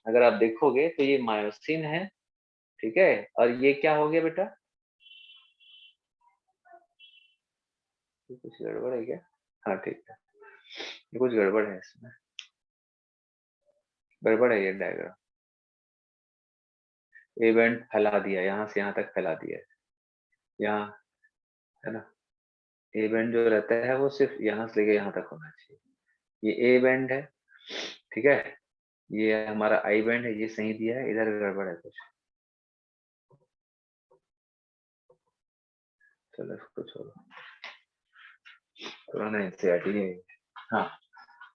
अगर आप देखोगे तो ये मायोसिन है, ठीक है, और ये क्या हो गया बेटा? कुछ गड़बड़ है क्या? हाँ ठीक है, ये कुछ गड़बड़ है, इसमें गड़बड़ है ये डायग्राम। ए बैंड फैला दिया, यहाँ से यहाँ तक फैला दिया, यहाँ, है ना? ए बैंड जो रहता है वो सिर्फ यहाँ से लेके यहाँ तक होना चाहिए। ये ए बैंड है, ठीक है, ये हमारा आई बैंड है, ये सही दिया है, इधर गड़बड़ है कुछ। चलो इसको छोड़ो, पुराना एनसीईआरटी है। हाँ,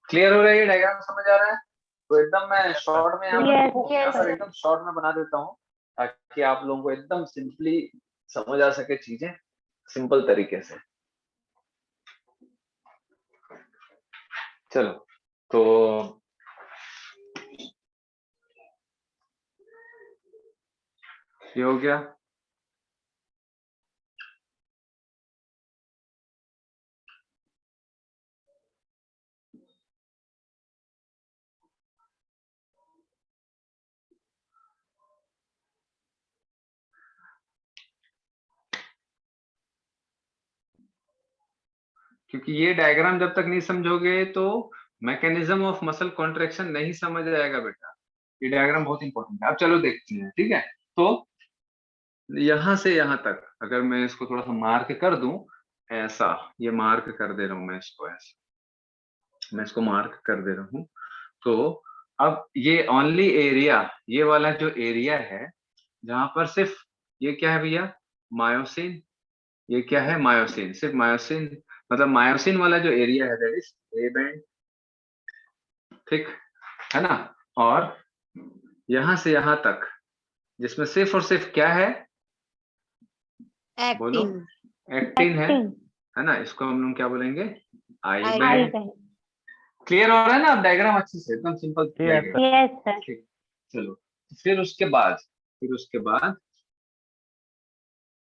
क्लियर हो रहा है? ये डायग्राम समझ आ रहा है? तो एकदम मैं शॉर्ट में यहाँ पर एकदम शॉर्ट में बना देता हूँ ताकि आप लोगों को एकदम सिंपली समझ आ सके चीजें, सिंपल तरीके से। चलो, तो ये हो गया। क्योंकि ये डायग्राम जब तक नहीं समझोगे तो मैकेनिज्म ऑफ मसल कॉन्ट्रैक्शन नहीं समझ आएगा बेटा। ये डायग्राम बहुत इंपॉर्टेंट है। अब चलो देखते हैं, ठीक है? तो यहां से यहां तक अगर मैं इसको थोड़ा सा मार्क कर दूं, ऐसा, ये मार्क कर दे रहा हूं मैं इसको, ऐसा मैं इसको मार्क कर दे रहा हूं। तो अब ये ओनली एरिया, ये वाला जो एरिया है जहां पर सिर्फ, ये क्या है भैया? मायोसिन। ये क्या है? मायोसिन। सिर्फ मायोसिन, मतलब मायोसिन वाला जो एरिया है दैट इज ए बैंड, ठीक है ना? और यहां से यहां तक जिसमें सिर्फ और सिर्फ क्या है? बोलो, एक्टिन। एक्टिन है ना? इसको हम लोग क्या बोलेंगे? I band. क्लियर हो रहा है ना? अब डायग्राम अच्छे से, एकदम सिंपल डायग्राम। Yes sir. ठीक, चलो फिर उसके बाद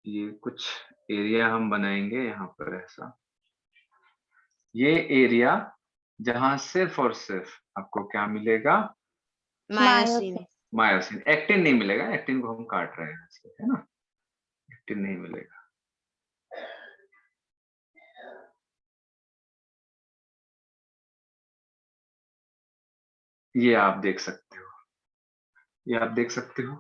ये कुछ एरिया हम बनाएंगे यहाँ पर ऐसा, ये एरिया जहां सिर्फ और सिर्फ आपको क्या मिलेगा? मायोसिन। मायोसिन। एक्टिन नहीं मिलेगा, एक्टिन को हम काट रहे हैं इससे, है ना? एक्टिन नहीं मिलेगा। ये आप देख सकते हो, ये आप देख सकते हो,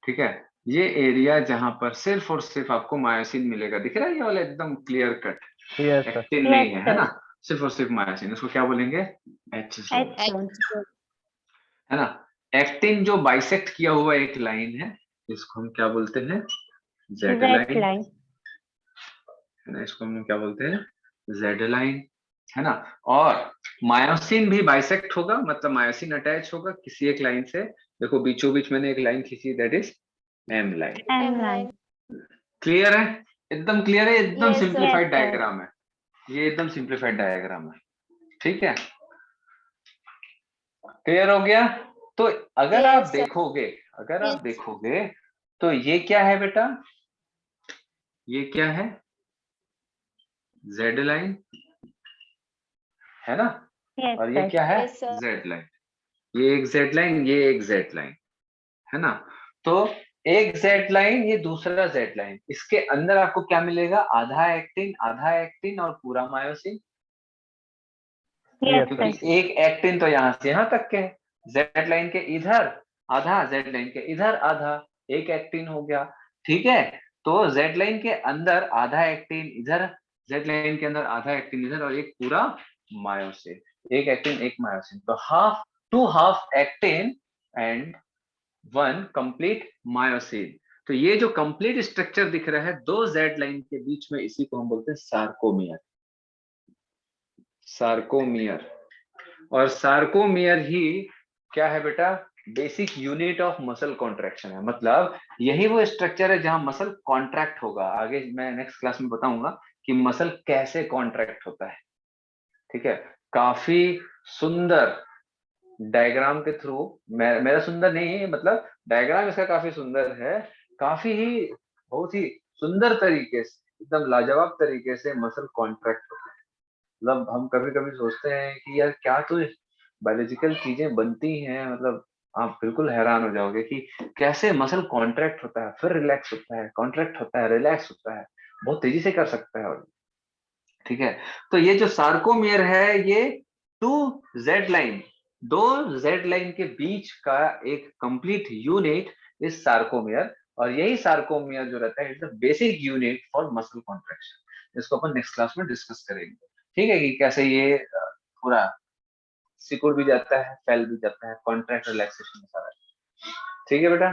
ठीक है? ये एरिया जहां पर सिर्फ और सिर्फ आपको मायोसिन मिलेगा, दिख रहा है ये वाला एकदम clear cut, yes sir. Actin नहीं है ना? सिर्फ और सिर्फ मायोसिन, इसको क्या बोलेंगे? H जोन, है ना? एक्टिन जो बाइसेक्ट किया हुआ एक लाइन है, इसको हम क्या बोलते हैं? जेड लाइन, है ना? इसको हम क्या बोलते हैं? जेड लाइन, है ना? और मायोसिन भी बाइसेक्ट होगा, मतलब मायोसिन अटैच होगा किसी एक लाइन से। देखो बीचों बीच मैंने एक लाइन खींची, that is M line. M line. Clear है? एकदम क्लियर है, एकदम Yes, sir. सिंप्लीफाइड डायग्राम है ये, एकदम सिंप्लीफाइड डायग्राम है, ठीक है? क्लियर हो गया? तो अगर Yes, आप sir. देखोगे, अगर आप Yes. देखोगे तो ये क्या है बेटा? ये क्या है? जेड लाइन, है ना? और ये क्या है? Yes, sir. Z line. ये एक जेड लाइन, ये एक जेड लाइन, है ना? तो एक जेड लाइन, ये दूसरा जेड लाइन, इसके अंदर आपको क्या मिलेगा? आधा एक्टिन और पूरा मायोसिन, क्योंकि एक एक्टिन तो यहाँ से यहाँ तक के है, जेड लाइन के इधर आधा, जेड लाइन के इधर आधा, एक एक्टिन हो गया, ठीक है? तो जेड लाइन के अंदर आधा एक्टिन इधर, जेड लाइन के अंदर आधा एक्टिन इधर, और एक पूरा मायोसिन, एक एक्टिन एक मायोसिन, तो two half actin and one complete myosin. तो ये जो कंप्लीट स्ट्रक्चर दिख रहा है दो जेड लाइन के बीच में, इसी को हम बोलते हैं सार्कोमियर। सार्कोमियर, और सार्कोमियर ही क्या है बेटा? Basic unit of muscle contraction है, मतलब यही वो स्ट्रक्चर है जहां मसल कॉन्ट्रैक्ट होगा। आगे मैं नेक्स्ट क्लास में बताऊंगा कि मसल कैसे कॉन्ट्रैक्ट होता है, ठीक है? काफी सुंदर डायग्राम के थ्रू, मेरा सुंदर नहीं है, मतलब डायग्राम इसका काफी सुंदर है, काफी ही बहुत ही सुंदर तरीके से, एकदम लाजवाब तरीके से मसल कॉन्ट्रैक्ट होता है। मतलब हम कभी कभी सोचते हैं कि यार क्या तो बायोलॉजिकल चीजें बनती हैं, मतलब आप बिल्कुल हैरान हो जाओगे कि कैसे मसल कॉन्ट्रैक्ट होता है, फिर रिलैक्स होता है, कॉन्ट्रैक्ट होता है, रिलैक्स होता है, बहुत तेजी से कर सकता है, और ठीक है? तो ये जो सार्कोमियर है, ये टू जेड लाइन, दो जेड लाइन के बीच का एक कंप्लीट यूनिट इज सार्कोमियर, और यही सार्कोमियर जो रहता है is the basic unit for muscle contraction. इसको अपन नेक्स्ट क्लास में डिस्कस करेंगे, ठीक है? कि कैसे ये पूरा सिकुड़ भी जाता है, फैल भी जाता है, कॉन्ट्रैक्ट रिलैक्सेशन सारा, ठीक है बेटा?